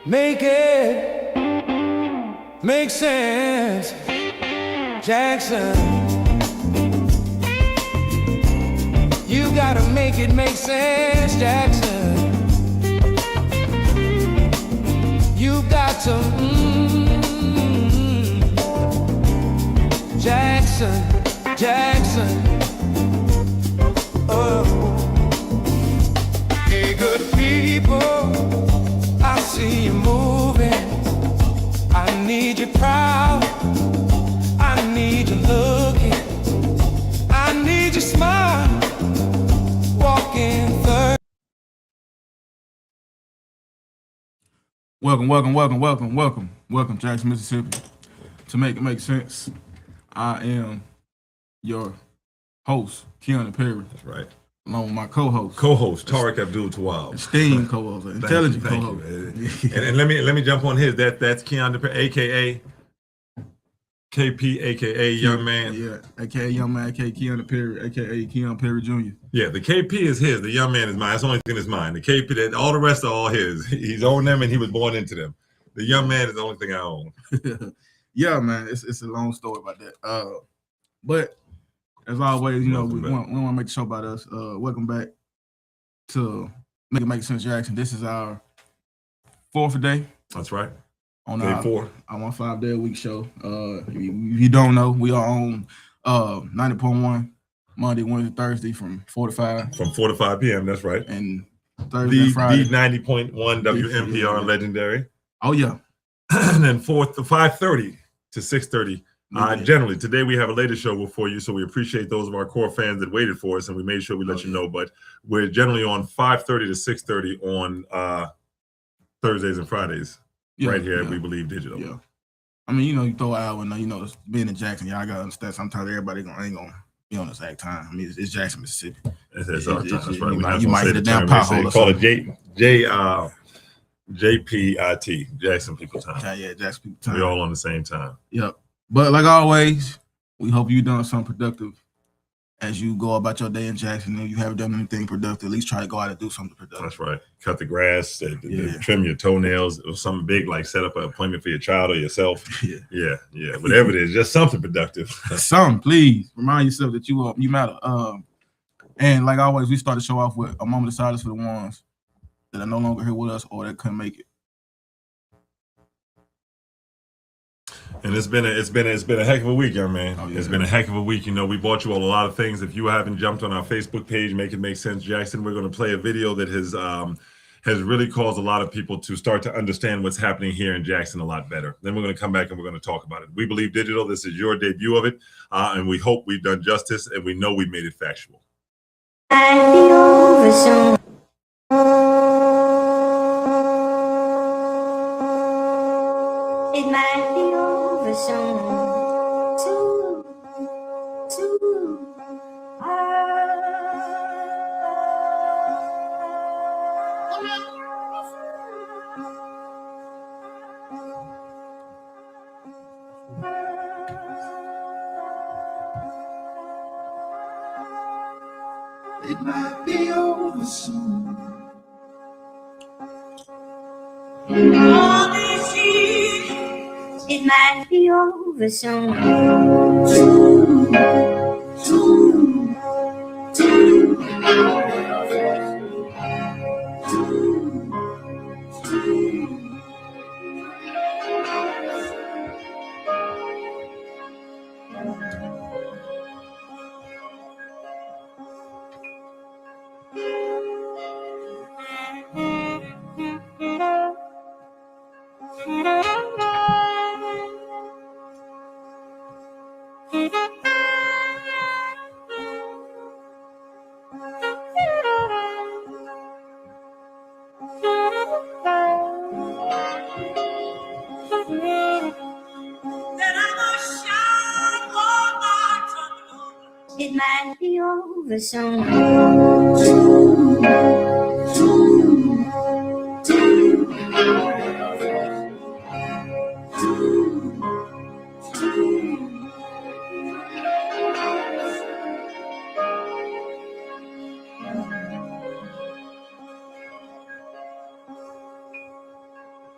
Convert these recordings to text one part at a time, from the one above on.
Make it make sense, Jackson. You gotta make it make sense, Jackson. You got to, Jackson, Jackson. Oh, hey, good people, I see you moving. I need you proud. I need you looking. I need you smile. Walking third. Welcome, Jackson, Mississippi. To make it make sense, I am your host, Keanu Perry. That's right. Along with my co-host, Tariq Abdul Tawab. esteemed co-host, intelligent Thank co-host. you. And let me jump on his. That's Keanu Perry, aka KP, aka Young Man. Yeah, aka Young Man, aka Keanu Perry, aka Keanu Perry Jr. Yeah, the KP is his. The Young Man is mine. That's the only thing that's mine. The KP, that all the rest are all his. He's owned them and he was born into them. The Young Man is the only thing I own. Yeah, man, it's a long story about that. But as always, we want to make the show about us. Welcome back to Make It Make Sense, Jackson. This is our fourth day. That's right. On Day our 4. On our 5-day-a-week show. If you don't know, we are on 90.1 Monday, Wednesday, Thursday from 4 to 5. From 4 to 5 p.m. That's right. And Thursday and Friday. The 90.1 WMPR legendary. Oh yeah. And then 5:30 to 6:30. Generally, today we have a later show for you, so we appreciate those of our core fans that waited for us, and we made sure we let you know. But we're generally on 5:30 to 6:30 on Thursdays and Fridays, right here at We Believe Digital. Yeah. I mean, you throw out when being in Jackson, y'all gotta understand. Sometimes everybody ain't gonna be on the exact time. I mean, it's Jackson, Mississippi. It's our time. That's right. You might hit a damn pothole. Call it JPIT, Jackson People Time. Yeah, Jackson People Time. We're all on the same time. Yep. But like always, we hope you've done something productive as you go about your day in Jackson. If you haven't done anything productive, at least try to go out and do something productive. That's right. Cut the grass, trim your toenails, or something big like set up an appointment for your child or yourself. Yeah. Whatever it is, just something productive. Something, please. Remind yourself that you matter. And like always, we start the show off with a moment of silence for the ones that are no longer here with us or that couldn't make it. And it's been a heck of a week, young man. Oh, yeah. It's been a heck of a week. We bought you all a lot of things. If you haven't jumped on our Facebook page, Make It Make Sense Jackson, we're going to play a video that has really caused a lot of people to start to understand what's happening here in Jackson a lot better. Then we're going to come back and we're going to talk about it. We Believe Digital. This is your debut of it, and we hope we've done justice, and we know we've made it factual. It might be over soon. It might be over soon. All these years, it might be over soon. It might be over soon.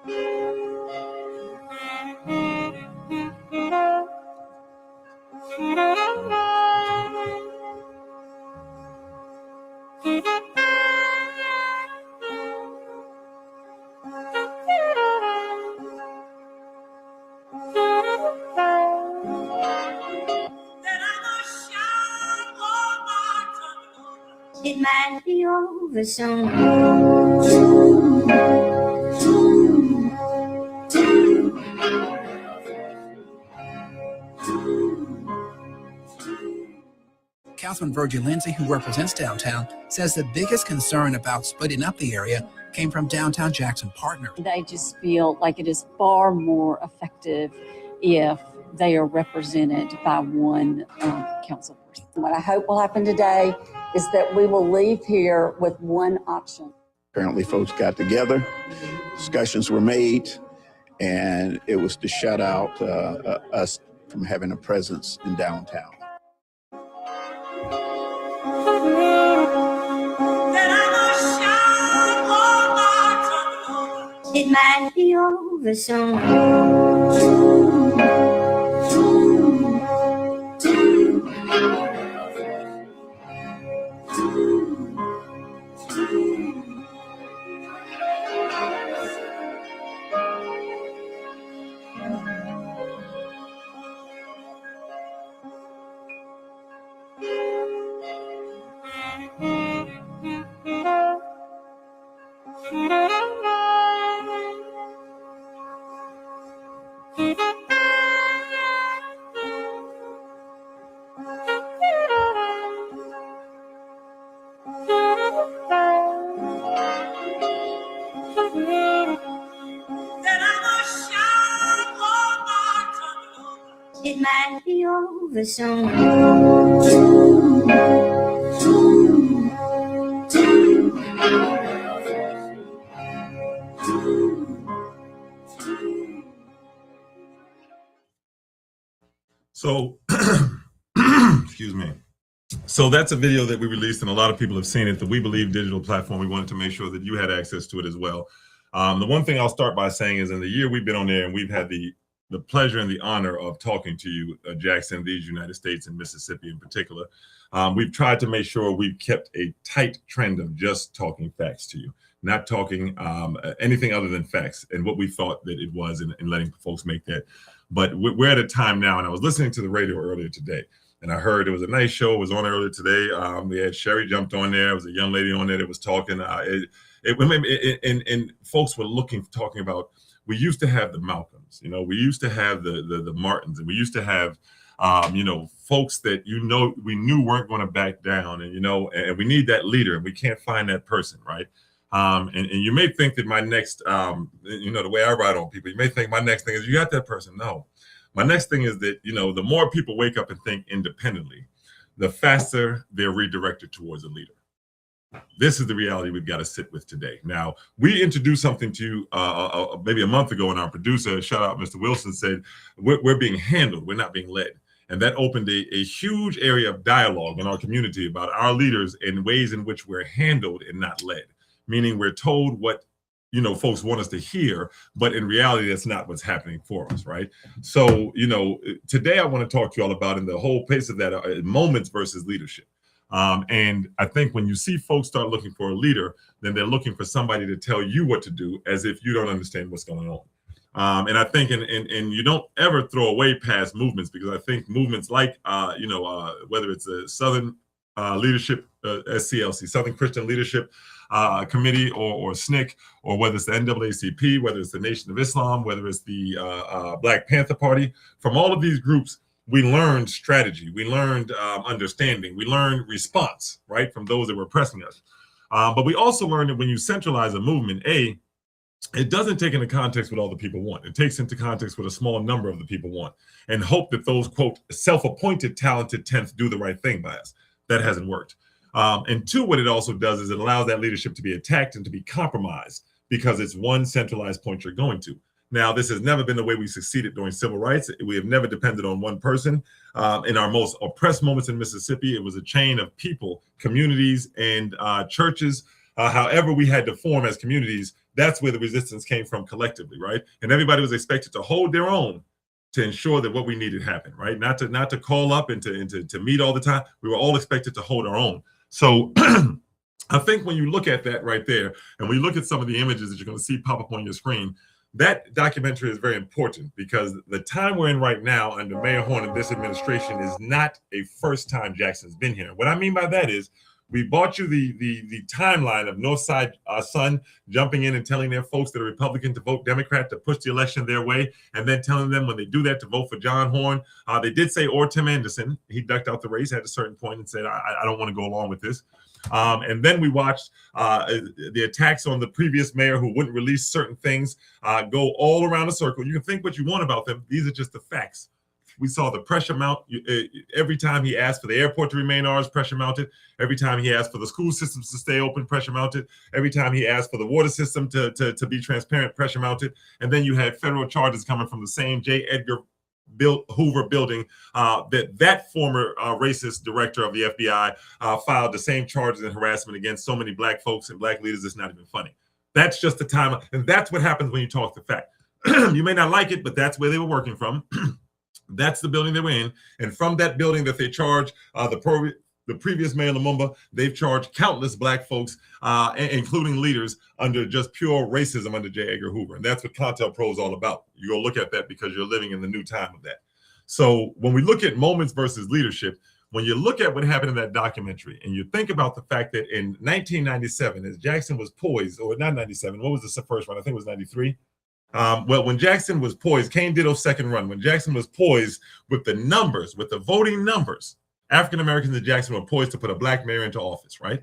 It It might be over soon. Councilman Virgil Lindsay, who represents downtown, says the biggest concern about splitting up the area came from downtown Jackson partners. They just feel like it is far more effective if they are represented by one council person. What I hope will happen today is that we will leave here with one option. Apparently folks got together, discussions were made, and it was to shut out us from having a presence in downtown. It might be over soon. It might be over soon. So, excuse me. So that's a video that we released, and a lot of people have seen it. The We Believe digital platform. We wanted to make sure that you had access to it as well. The one thing I'll start by saying is, in the year we've been on there, and we've had the pleasure and the honor of talking to you, Jackson, these United States and Mississippi in particular. We've tried to make sure we've kept a tight trend of just talking facts to you, not talking anything other than facts and what we thought that it was, and letting folks make that. But we're at a time now, and I was listening to the radio earlier today, and I heard it was a nice show. It was on earlier today. We had Sherry jumped on there. There was a young lady on there that was talking. And folks were talking about, we used to have the Malcolms, we used to have the Martins, and we used to have, folks that, we knew weren't going to back down, and, and we need that leader, and we can't find that person, right? And you may think that my next, the way I ride on people, you may think my next thing is you got that person. No, my next thing is that, the more people wake up and think independently, the faster they're redirected towards a leader. This is the reality we've got to sit with today. Now, we introduced something to you maybe a month ago, and our producer, shout out Mr. Wilson, said we're being handled, we're not being led. And that opened a huge area of dialogue in our community about our leaders and ways in which we're handled and not led. Meaning we're told what, folks want us to hear, but in reality, that's not what's happening for us, right? So, today I want to talk to you all about, in the whole pace of that, moments versus leadership. And I think when you see folks start looking for a leader, then they're looking for somebody to tell you what to do, as if you don't understand what's going on. And I think, and you don't ever throw away past movements, because I think movements like, whether it's a Southern Leadership, SCLC, Southern Christian Leadership Committee, or SNCC, or whether it's the NAACP, whether it's the Nation of Islam, whether it's the Black Panther Party, from all of these groups, we learned strategy, we learned understanding, we learned response, right, from those that were oppressing us. But we also learned that when you centralize a movement, it doesn't take into context what all the people want. It takes into context what a small number of the people want, and hope that those, quote, self-appointed talented tenths do the right thing by us. That hasn't worked. And two, what it also does is it allows that leadership to be attacked and to be compromised, because it's one centralized point you're going to. Now, this has never been the way we succeeded during civil rights. We have never depended on one person. In our most oppressed moments in Mississippi, it was a chain of people, communities, and churches. However we had to form as communities, that's where the resistance came from collectively, right? And everybody was expected to hold their own to ensure that what we needed happened, right? Not to call up and to meet all the time. We were all expected to hold our own. So I think when you look at that right there, and we look at some of the images that you're going to see pop up on your screen, that documentary is very important, because the time we're in right now under Mayor Horn and this administration is not a first time Jackson's been here. What I mean by that is, We bought you the timeline of Northside Sun jumping in and telling their folks that are Republican to vote Democrat to push the election their way, and then telling them when they do that to vote for John Horn. They did say or Tim Anderson. He ducked out the race at a certain point and said, I don't want to go along with this. And then we watched the attacks on the previous mayor who wouldn't release certain things go all around the circle. You can think what you want about them. These are just the facts. We saw the pressure mount every time he asked for the airport to remain ours, pressure mounted. Every time he asked for the school systems to stay open, pressure mounted. Every time he asked for the water system to be transparent, pressure mounted. And then you had federal charges coming from the same J. Edgar Hoover building that former racist director of the FBI filed the same charges and harassment against so many black folks and black leaders. It's not even funny. That's just the time. And that's what happens when you talk the fact. You may not like it, but that's where they were working from. That's the building they were in. And from that building that they charge the previous mayor Lumumba, they've charged countless black folks, including leaders, under just pure racism under J. Edgar Hoover. And that's what CONTELPRO is all about. You go look at that because you're living in the new time of that. So when we look at moments versus leadership, when you look at what happened in that documentary and you think about the fact that in 1997, as Jackson was poised, or not 97, what was the first run? I think it was 93. Well, when Jackson was poised, Kane Ditto's second run, when Jackson was poised with the numbers, with the voting numbers, African Americans in Jackson were poised to put a black mayor into office, right?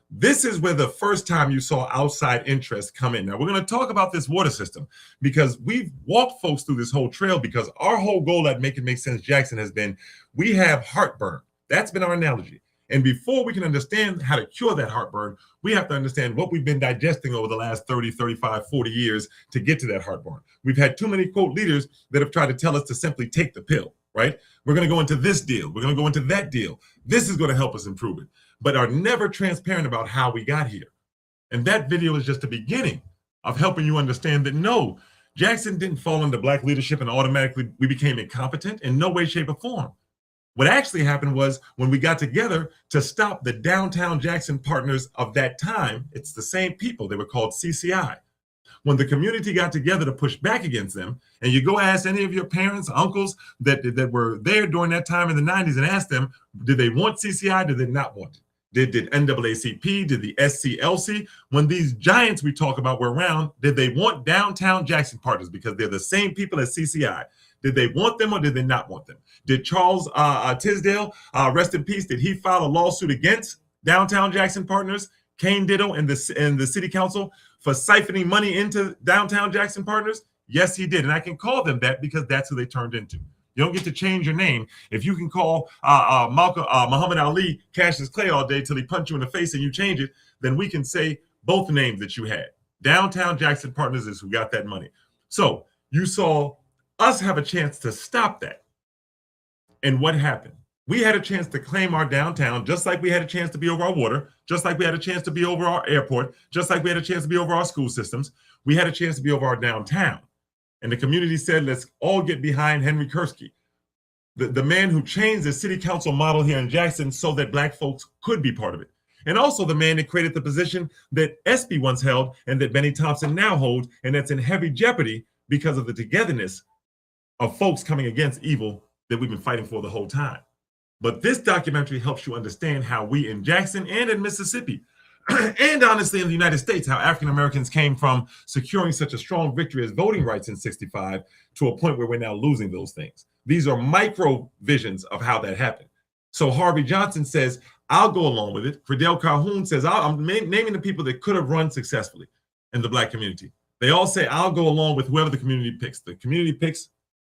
This is where the first time you saw outside interest come in. Now, we're going to talk about this water system because we've walked folks through this whole trail because our whole goal at Make It Make Sense Jackson has been, we have heartburn. That's been our analogy. And before we can understand how to cure that heartburn, we have to understand what we've been digesting over the last 30, 35, 40 years to get to that heartburn. We've had too many, quote, leaders that have tried to tell us to simply take the pill, right? We're going to go into this deal. We're going to go into that deal. This is going to help us improve it, but are never transparent about how we got here. And that video is just the beginning of helping you understand that no, Jackson didn't fall under black leadership and automatically we became incompetent in no way, shape, or form. What actually happened was when we got together to stop the downtown Jackson partners of that time, it's the same people, they were called CCI. When the community got together to push back against them, and you go ask any of your parents, uncles that were there during that time in the 90s and ask them, did they want CCI, did they not want it? Did NAACP, did the SCLC, when these giants we talk about were around, did they want downtown Jackson partners because they're the same people as CCI? Did they want them or did they not want them? Did Charles Tisdale, rest in peace, did he file a lawsuit against downtown Jackson partners, Kane Ditto and the city council for siphoning money into downtown Jackson partners? Yes, he did. And I can call them that because that's who they turned into. You don't get to change your name. If you can call Muhammad Ali Cassius Clay all day till he punch you in the face and you change it, then we can say both names that you had. Downtown Jackson partners is who got that money. So you saw us have a chance to stop that. And what happened? We had a chance to claim our downtown, just like we had a chance to be over our water, just like we had a chance to be over our airport, just like we had a chance to be over our school systems. We had a chance to be over our downtown. And the community said, let's all get behind Henry Kursky, the man who changed the city council model here in Jackson so that black folks could be part of it. And also the man that created the position that Espy once held and that Benny Thompson now holds, and that's in heavy jeopardy because of the togetherness of folks coming against evil that we've been fighting for the whole time. But this documentary helps you understand how we in Jackson and in Mississippi, and honestly in the United States, how African Americans came from securing such a strong victory as voting rights in '65 to a point where we're now losing those things. These are micro visions of how that happened. So Harvey Johnson says, I'll go along with it. Fidel Calhoun says, I'm naming the people that could have run successfully in the black community. They all say, I'll go along with whoever the community picks. The community picks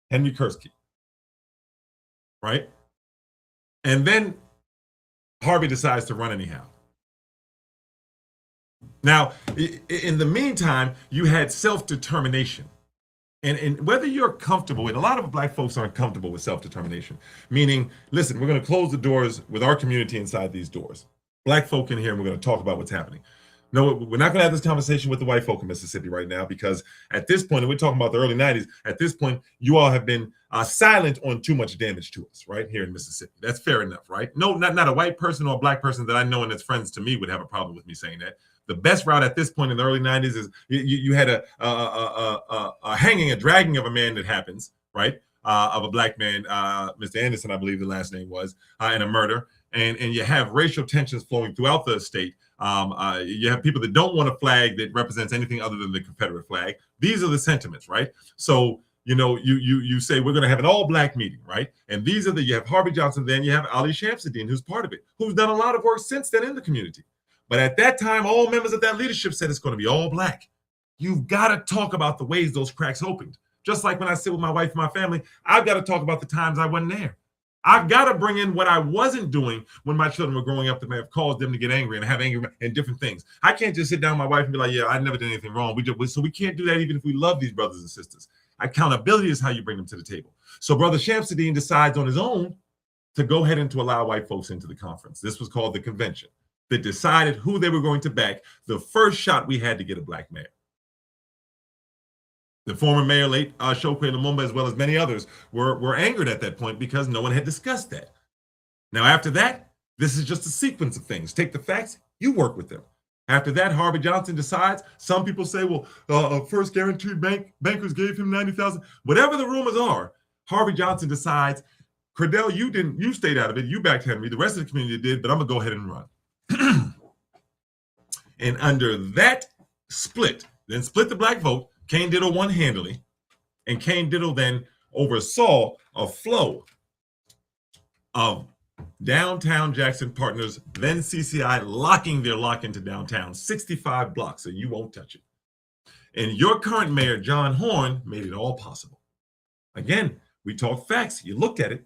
Henry Kursky, right? And then Harvey decides to run anyhow. Now, in the meantime, you had self-determination. And whether you're comfortable with, a lot of black folks aren't comfortable with self-determination, meaning, listen, we're going to close the doors with our community inside these doors. Black folk in here, and we're going to talk about what's happening. No, we're not going to have this conversation with the white folk in Mississippi right now, because at this point, and we're talking about the early 90s, at this point, you all have been silent on too much damage to us right here in Mississippi. That's fair enough, right? No, not a white person or a black person that I know and that's friends to me would have a problem with me saying that. The best route at this point in the early 90s is you had a hanging, a dragging of a man that happens, right? of a black man, Mr. Anderson, I believe the last name was, in a murder. And you have racial tensions flowing throughout the state. You have people that don't want a flag that represents anything other than the Confederate flag. These are the sentiments, right? So, you say we're going to have an all-black meeting, right? And these are you have Harvey Johnson, then you have Ali Shamsuddin, who's part of it, who's done a lot of work since then in the community. But at that time, all members of that leadership said it's going to be all black. You've got to talk about the ways those cracks opened. Just like when I sit with my wife and my family, I've got to talk about the times I wasn't there. I've got to bring in what I wasn't doing when my children were growing up that may have caused them to get angry and have anger and different things. I can't just sit down with my wife and be like, yeah, I never did anything wrong. So we can't do that even if we love these brothers and sisters. Accountability is how you bring them to the table. So Brother Shamsuddin decides on his own to go ahead and to allow white folks into the conference. This was called the convention that decided who they were going to back. The first shot we had to get a black mayor. The former mayor, late Chokwe Lumumba, as well as many others, were angered at that point because no one had discussed that. Now, after that, this is just a sequence of things. Take the facts, you work with them. After that, Harvey Johnson decides. Some people say, well, First Guaranteed bankers gave him $90,000. Whatever the rumors are, Harvey Johnson decides, Credell, you stayed out of it. You backed Henry. The rest of the community did, but I'm going to go ahead and run. And under that split, then split the black vote, Kane Diddle won handily, and Kane Diddle then oversaw a flow of downtown Jackson partners, then CCI, locking their lock into downtown, 65 blocks, so you won't touch it. And your current mayor, John Horn, made it all possible. Again, we talk facts. You looked at it.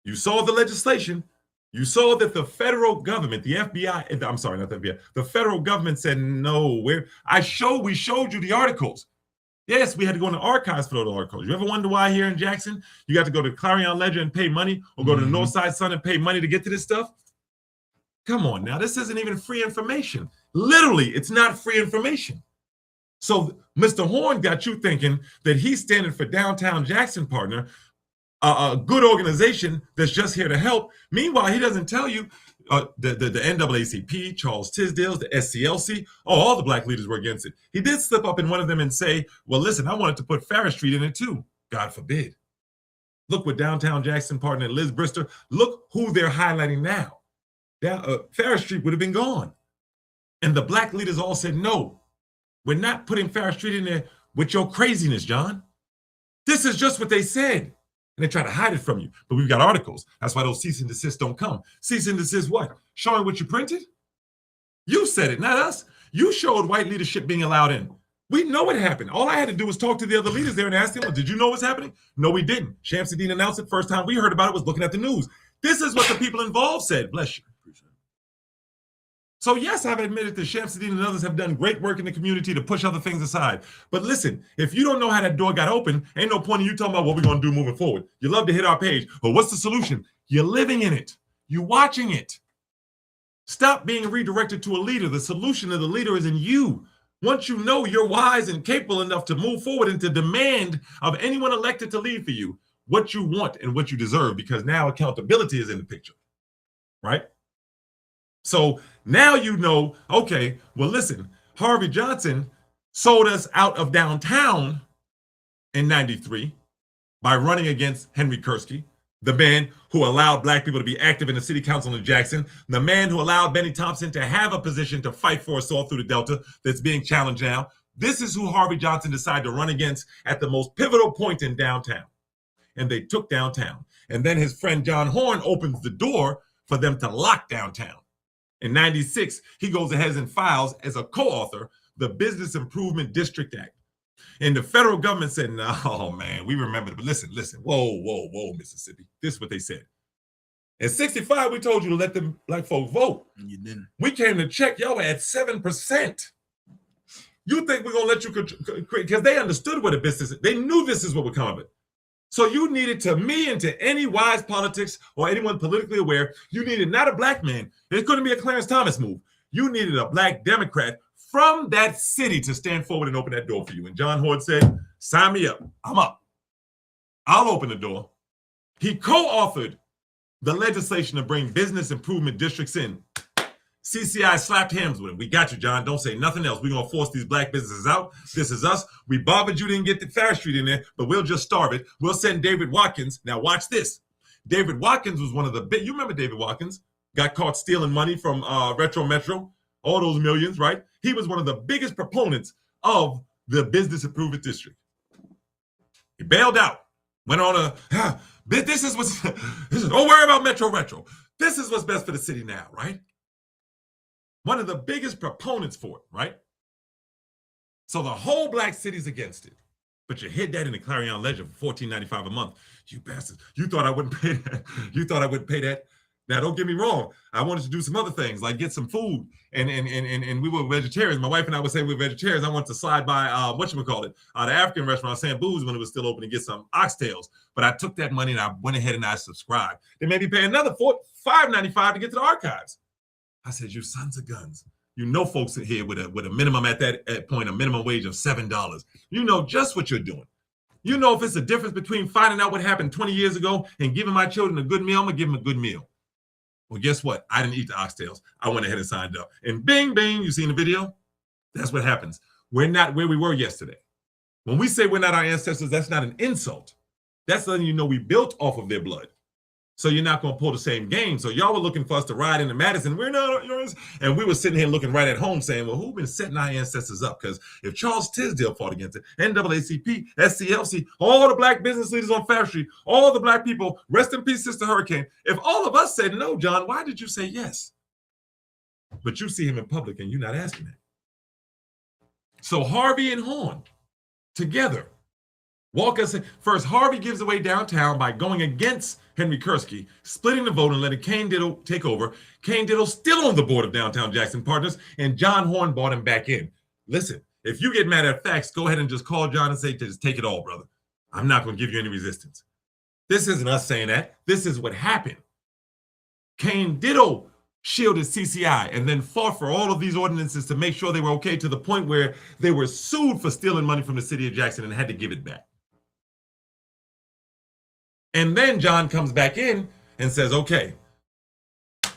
You saw the legislation. You saw that the federal government, the FBI, I'm sorry, not the FBI, the federal government said, no, we showed you the articles. Yes, we had to go in the archives for those articles. You ever wonder why here in Jackson, you got to go to Clarion Ledger and pay money, or go to the Northside Sun and pay money to get to this stuff? Come on now, this isn't even free information. Literally, it's not free information. So Mr. Horn got you thinking that he's standing for Downtown Jackson Partner, a good organization that's just here to help. Meanwhile, he doesn't tell you the NAACP, Charles Tisdale's, the SCLC, all the black leaders were against it. He did slip up in one of them and say, well, listen, I wanted to put Farris Street in it too. God forbid. Look what Downtown Jackson Partner, Liz Brister, look who they're highlighting now. Farris Street would have been gone. And the black leaders all said, no, we're not putting Farris Street in there with your craziness, John. This is just what they said. And they try to hide it from you. But we've got articles. That's why those cease and desist don't come. Cease and desist what? Showing what you printed? You said it, not us. You showed white leadership being allowed in. We know what happened. All I had to do was talk to the other leaders there and ask them, well, did you know what's happening? No, we didn't. Shamsuddin announced it. First time we heard about it was looking at the news. This is what the people involved said. Bless you. So yes, I've admitted that Shamsuddin and others have done great work in the community to push other things aside. But listen, if you don't know how that door got open, ain't no point in you talking about what we're going to do moving forward. You love to hit our page. Well, what's the solution? You're living in it. You're watching it. Stop being redirected to a leader. The solution of the leader is in you. Once you know you're wise and capable enough to move forward and to demand of anyone elected to lead for you what you want and what you deserve, because now accountability is in the picture, right? So now you know, okay, well, listen, Harvey Johnson sold us out of downtown in 93 by running against Henry Kursky, the man who allowed black people to be active in the city council in Jackson, the man who allowed Benny Thompson to have a position to fight for us all through the Delta that's being challenged now. This is who Harvey Johnson decided to run against at the most pivotal point in downtown. And they took downtown. And then his friend John Horn opens the door for them to lock downtown. In 96, he goes ahead and files as a co-author the Business Improvement District Act. And the federal government said, no, man, we remember. But listen, whoa, Mississippi. This is what they said. In 65, we told you to let the black folk vote. And you didn't. We came to check. Y'all were at 7%. You think we're going to let you, because they understood what a business is. They knew this is what would come of it. So you needed, to me and to any wise politics or anyone politically aware, you needed not a black man. It couldn't be a Clarence Thomas move. You needed a black Democrat from that city to stand forward and open that door for you. And John Horn said, sign me up. I'm up. I'll open the door. He co-authored the legislation to bring business improvement districts in. CCI slapped hands with him. We got you, John. Don't say nothing else. We're going to force these black businesses out. This is us. We bothered you didn't get the Fair Street in there, but we'll just starve it. We'll send David Watkins. Now watch this. David Watkins was one of the big, you remember David Watkins? Got caught stealing money from Retro Metro, all those millions, right? He was one of the biggest proponents of the business improvement district. He bailed out, went on a, this is don't worry about Metro Retro. This is what's best for the city now, right? One of the biggest proponents for it, right? So the whole black city's against it. But you hid that in the Clarion Ledger for $14.95 a month. You bastards. You thought I wouldn't pay that. You thought I wouldn't pay that. Now, don't get me wrong. I wanted to do some other things, like get some food. And we were vegetarians. My wife and I would say we were vegetarians. I wanted to slide by, the African restaurant, Sambu's, when it was still open, and get some oxtails. But I took that money and I went ahead and I subscribed. They made me pay another $5.95 to get to the archives. I said, you sons of guns. You know folks in here with a minimum at that point, a minimum wage of $7. You know just what you're doing. You know if it's a difference between finding out what happened 20 years ago and giving my children a good meal, I'm going to give them a good meal. Well, guess what? I didn't eat the oxtails. I went ahead and signed up. And bing, bing, you seen the video? That's what happens. We're not where we were yesterday. When we say we're not our ancestors, that's not an insult. That's letting you know we built off of their blood. So you're not going to pull the same game. So y'all were looking for us to ride into Madison. We're not yours. And we were sitting here looking right at home saying, well, who's been setting our ancestors up? Because if Charles Tisdale fought against it, NAACP, SCLC, all the black business leaders on Fair Street, all the black people, rest in peace, Sister Hurricane. If all of us said no, John, why did you say yes? But you see him in public and you're not asking it. So Harvey and Horn together walk us in. First, Harvey gives away downtown by going against Henry Kursky, splitting the vote and letting Kane Diddle take over. Kane Diddle still on the board of Downtown Jackson Partners, and John Horn brought him back in. Listen, if you get mad at facts, go ahead and just call John and say, just take it all, brother. I'm not going to give you any resistance. This isn't us saying that. This is what happened. Kane Diddle shielded CCI and then fought for all of these ordinances to make sure they were okay, to the point where they were sued for stealing money from the city of Jackson and had to give it back. And then John comes back in and says, okay,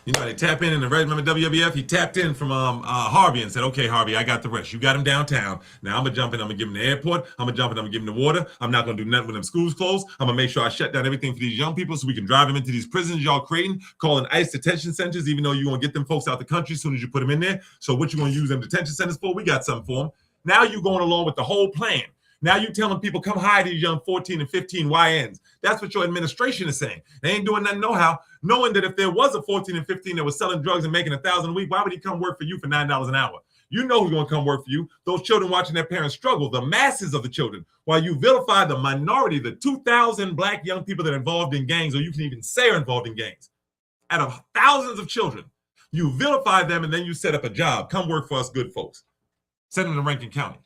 you know, they tap in the red, remember WWF? He tapped in from Harvey and said, okay, Harvey, I got the rest. You got him downtown. Now I'm going to jump in. I'm going to give him the airport. I'm going to jump in. I'm going to give him the water. I'm not going to do nothing when them schools closed. I'm going to make sure I shut down everything for these young people so we can drive them into these prisons y'all creating, calling ICE detention centers, even though you're going to get them folks out the country as soon as you put them in there. So what you going to use them detention centers for? We got something for them. Now you're going along with the whole plan. Now you telling people, come hire these young 14 and 15 YNs. That's what your administration is saying. They ain't doing nothing no-how, knowing that if there was a 14 and 15 that was selling drugs and making $1,000 a week, why would he come work for you for $9 an hour? You know who's going to come work for you. Those children watching their parents struggle, the masses of the children, while you vilify the minority, the 2,000 black young people that are involved in gangs, or you can even say are involved in gangs. Out of thousands of children, you vilify them and then you set up a job. Come work for us good folks. Send them to Rankin County.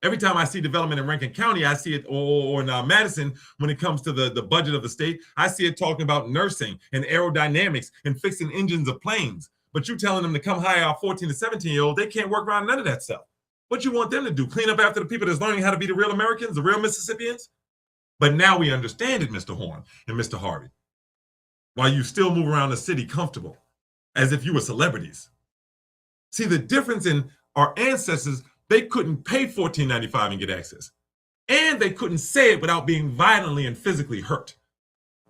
Every time I see development in Rankin County, I see it, or in Madison, when it comes to the budget of the state, I see it talking about nursing and aerodynamics and fixing engines of planes. But you telling them to come hire our 14 to 17-year-old, they can't work around none of that stuff. What you want them to do? Clean up after the people that's learning how to be the real Americans, the real Mississippians? But now we understand it, Mr. Horn and Mr. Harvey. While you still move around the city comfortable, as if you were celebrities. See, the difference in our ancestors, they couldn't pay $14.95 and get access. And they couldn't say it without being violently and physically hurt.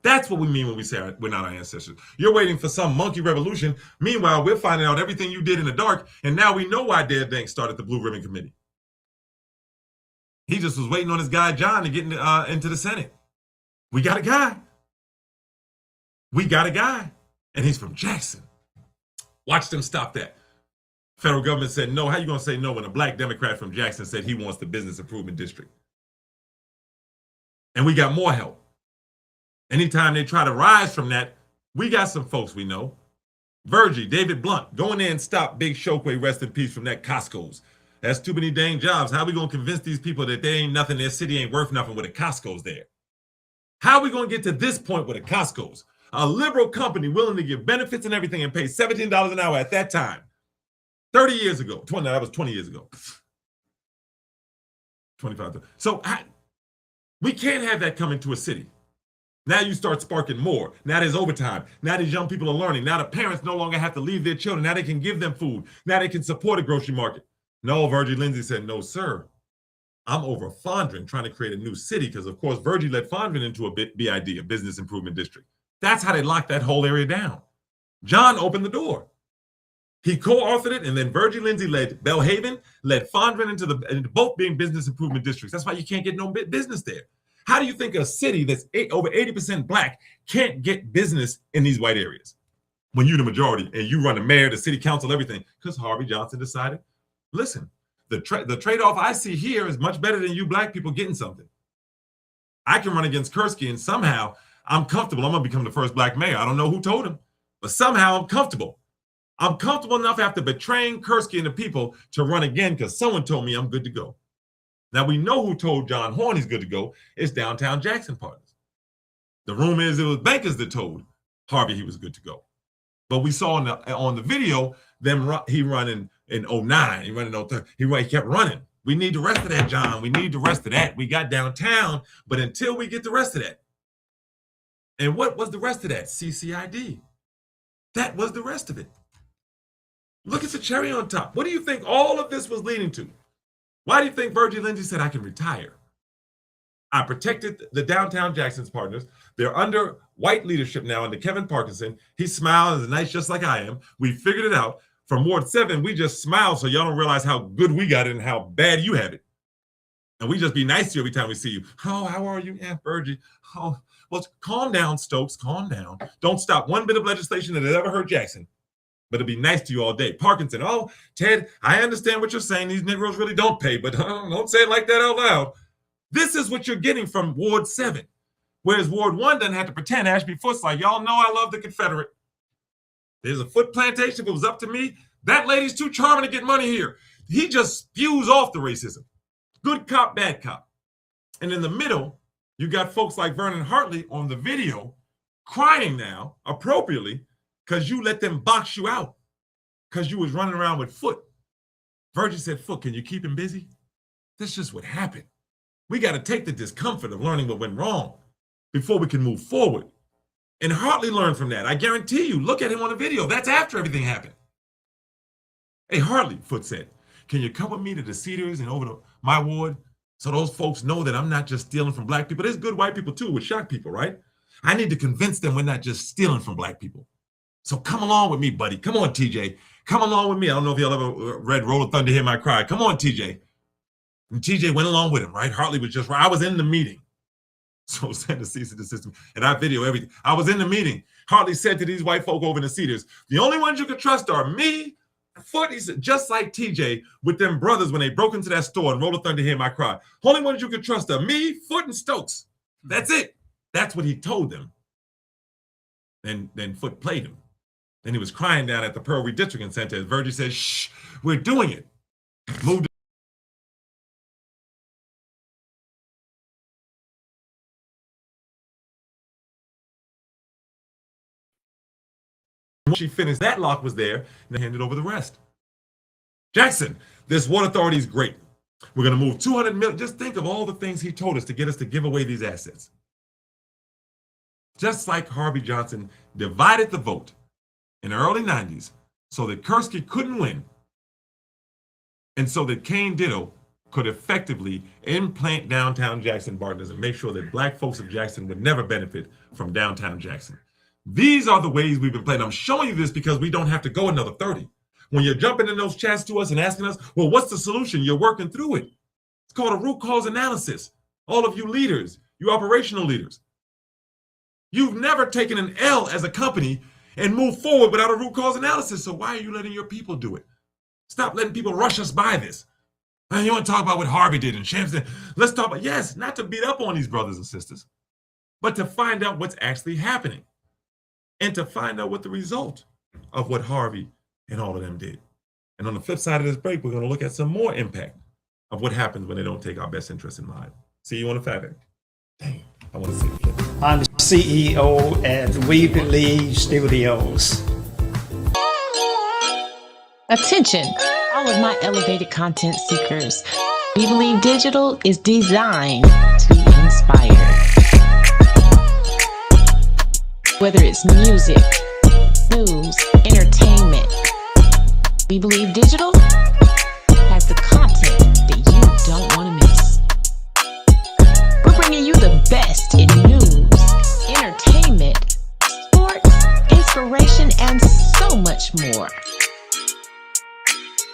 That's what we mean when we say we're not our ancestors. You're waiting for some monkey revolution. Meanwhile, we're finding out everything you did in the dark, and now we know why Dad Banks started the Blue Ribbon Committee. He just was waiting on his guy, John, to get into the Senate. We got a guy. We got a guy. And he's from Jackson. Watch them stop that. Federal government said no. How you going to say no when a black Democrat from Jackson said he wants the business improvement district? And we got more help. Anytime they try to rise from that, we got some folks we know. Virgie, David Blunt, go in there and stop Big Chokwe, rest in peace, from that Costco's. That's too many dang jobs. How we going to convince these people that they ain't nothing, their city ain't worth nothing with a Costco's there? How are we going to get to this point with a Costco's? A liberal company willing to give benefits and everything and pay $17 an hour at that time. 30 years ago, that was 20 years ago. 25. So we can't have that come into a city. Now you start sparking more. Now there's overtime. Now these young people are learning. Now the parents no longer have to leave their children. Now they can give them food. Now they can support a grocery market. No, Virgie Lindsay said, no, sir. I'm over Fondren trying to create a new city because, of course, Virgie led Fondren into a BID, a business improvement district. That's how they locked that whole area down. John opened the door. He co-authored it, and then Virgie Lindsay led Belhaven, led Fondren into both being business improvement districts. That's why you can't get no business there. How do you think a city that's over 80% black can't get business in these white areas when you're the majority and you run the mayor, the city council, everything? Because Harvey Johnson decided, listen, the trade-off I see here is much better than you black people getting something. I can run against Kursky, and somehow I'm comfortable. I'm going to become the first black mayor. I don't know who told him, but somehow I'm comfortable. I'm comfortable enough after betraying Kursky and the people to run again because someone told me I'm good to go. Now, we know who told John Horn he's good to go. It's Downtown Jackson Partners. The rumor is it was bankers that told Harvey he was good to go. But we saw on the video he running in 09. He running in 03. He kept running. We need the rest of that, John. We need the rest of that. We got downtown, but until we get the rest of that. And what was the rest of that? CCID. That was the rest of it. Look at the cherry on top. What do you think all of this was leading to? Why do you think Virgie Lindsay said I can retire? I protected the Downtown Jackson's Partners. They're under white leadership now under Kevin Parkinson. He smiles and is nice just like I am. We figured it out. From Ward 7, we just smile so y'all don't realize how good we got it and how bad you have it. And we just be nice to you every time we see you. Oh, how are you, Aunt Virgie? Oh, well, calm down, Stokes. Calm down. Don't stop one bit of legislation that has ever hurt Jackson. But it'll be nice to you all day. Parkinson, oh, Ted, I understand what you're saying. These Negroes really don't pay, but don't say it like that out loud. This is what you're getting from Ward 7. Whereas Ward 1 doesn't have to pretend. Ashby Foot's like, y'all know I love the Confederate. There's a foot plantation. If it was up to me, that lady's too charming to get money here. He just spews off the racism. Good cop, bad cop. And in the middle, you got folks like Vernon Hartley on the video crying now, appropriately, because you let them box you out because you was running around with Foot. Virgie said, Foot, can you keep him busy? That's just what happened. We got to take the discomfort of learning what went wrong before we can move forward. And Hartley learned from that. I guarantee you, look at him on the video. That's after everything happened. Hey, Hartley, Foot said, can you come with me to the Cedars and over to my ward so those folks know that I'm not just stealing from black people. There's good white people too with shock people, right? I need to convince them we're not just stealing from black people. So come along with me, buddy. Come on, TJ. Come along with me. I don't know if y'all ever read Roll of Thunder, Hear My Cry. Come on, TJ. And TJ went along with him, right? Hartley was just, I was in the meeting. So send a cease and desist. And I video everything. I was in the meeting. Hartley said to these white folk over in the Cedars, the only ones you can trust are me, Foot. He said, just like TJ with them brothers when they broke into that store and Roll of Thunder, Hear My Cry. Only ones you can trust are me, Foot, and Stokes. That's it. That's what he told them. And then Foot played him. Then he was crying down at the Pearl Redistricting Center as Virgie said, shh, we're doing it. Moved. When she finished, that lock was there, and they handed over the rest. Jackson, this water authority is great. We're going to move 200 million. Just think of all the things he told us to get us to give away these assets. Just like Harvey Johnson divided the vote in the early 90s so that Kursky couldn't win and so that Kane Ditto could effectively implant Downtown Jackson Partners and make sure that black folks of Jackson would never benefit from Downtown Jackson. These are the ways we've been playing. I'm showing you this because we don't have to go another 30. When you're jumping in those chats to us and asking us, well, what's the solution? You're working through it. It's called a root cause analysis. All of you leaders, you operational leaders. You've never taken an L as a company and moved forward without a root cause analysis. So why are you letting your people do it? Stop letting people rush us by this. And you want to talk about what Harvey did and Shams did. Let's talk about, yes, not to beat up on these brothers and sisters, but to find out what's actually happening and to find out what the result of what Harvey and all of them did. And on the flip side of this break, we're going to look at some more impact of what happens when they don't take our best interests in mind. See you on the Fat End. Dang, I want to see it again. I'm the CEO at We Believe Studios. Attention, all of my elevated content seekers. We Believe Digital is designed to inspire. Whether it's music, news, entertainment, We Believe Digital has the content that you don't want to miss. We're bringing you the best in news, entertainment, sports, inspiration, and so much more.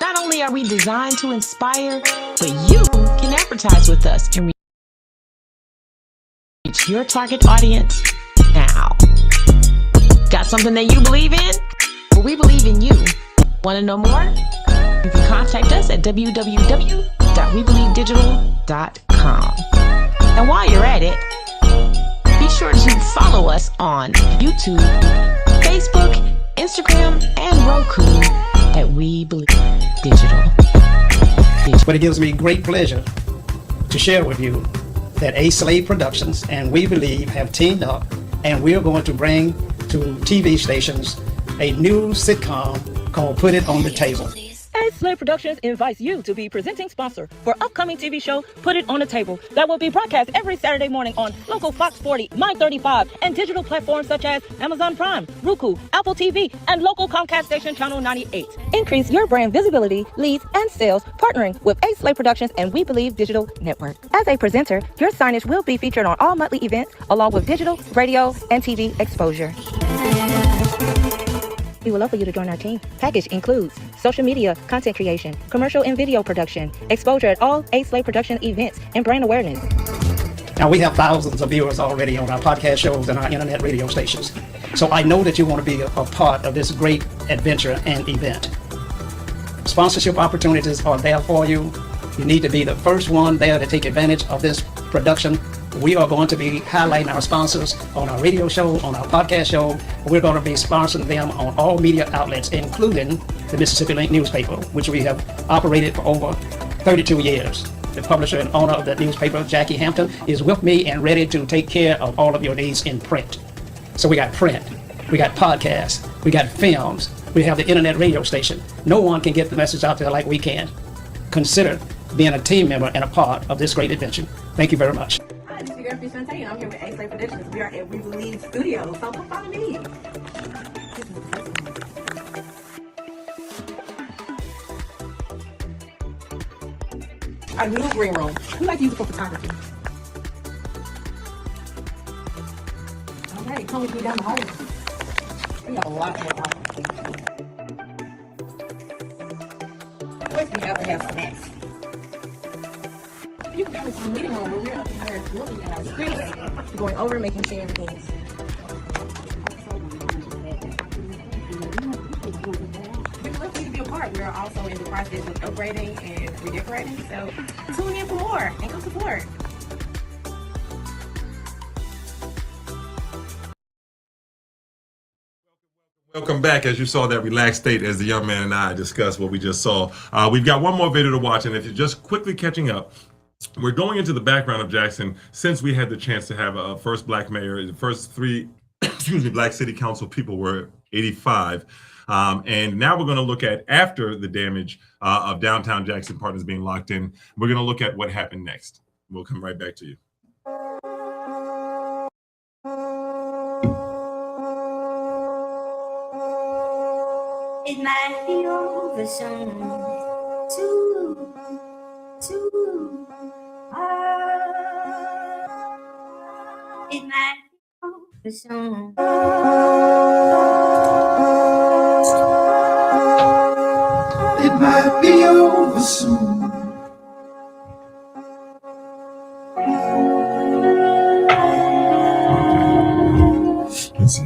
Not only are we designed to inspire, but you can advertise with us and reach your target audience now. Got something that you believe in? Well, we believe in you. Want to know more? You can contact us at www.webelievedigital.com. And while you're at it, be sure to follow us on YouTube, Facebook, Instagram, and Roku at We Believe Digital. But it gives me great pleasure to share with you that A Slave Productions and We Believe have teamed up, and we're going to bring to TV stations a new sitcom called Put It on the Table. A Slave Productions invites you to be presenting sponsor for upcoming TV show Put It on the Table that will be broadcast every Saturday morning on local Fox 40, My 35, and digital platforms such as Amazon Prime, Roku, Apple TV, and local Comcast station Channel 98. Increase your brand visibility, leads, and sales partnering with A Slave Productions and We Believe Digital Network. As a presenter, your signage will be featured on all monthly events along with digital, radio, and TV exposure. We would love for you to join our team. Package includes social media, content creation, commercial and video production, exposure at all A Slave Production events, and brand awareness. Now, we have thousands of viewers already on our podcast shows and our internet radio stations. So I know that you want to be a part of this great adventure and event. Sponsorship opportunities are there for you. You need to be the first one there to take advantage of this production. We are going to be highlighting our sponsors on our radio show, on our podcast show. We're going to be sponsoring them on all media outlets, including the Mississippi Link newspaper, which we have operated for over 32 years. The publisher and owner of that newspaper, Jackie Hampton, is with me and ready to take care of all of your needs in print. So we got print, we got podcasts, we got films, we have the internet radio station. No one can get the message out there like we can. Consider being a team member and a part of this great adventure. Thank you very much. Hi, this is your girl, Shante, and I'm here with A Slave Productions. We are at We Believe Studios, so come follow me. Our new green room. We like to use it for photography. All right, come with me down the hall. We have a lot of stuff. Of course, we have to have snacks. You can go to the meeting room where we're up in there looking at our screen, going over, making sure everything's. We'd love for you to be a part. We're also in the process of upgrading and redecorating, so tune in for more and come support. Welcome back. As you saw that relaxed state as the young man and I discussed what we just saw. We've got one more video to watch, and if you're just quickly catching up, we're going into the background of Jackson since we had the chance to have a first black mayor. The first three black city council people were 85. And now we're going to look at after the damage of downtown Jackson Partners being locked in. We're going to look at what happened next. We'll come right back to you. It might be over soon. Too hard. It might be over soon. It might be over soon.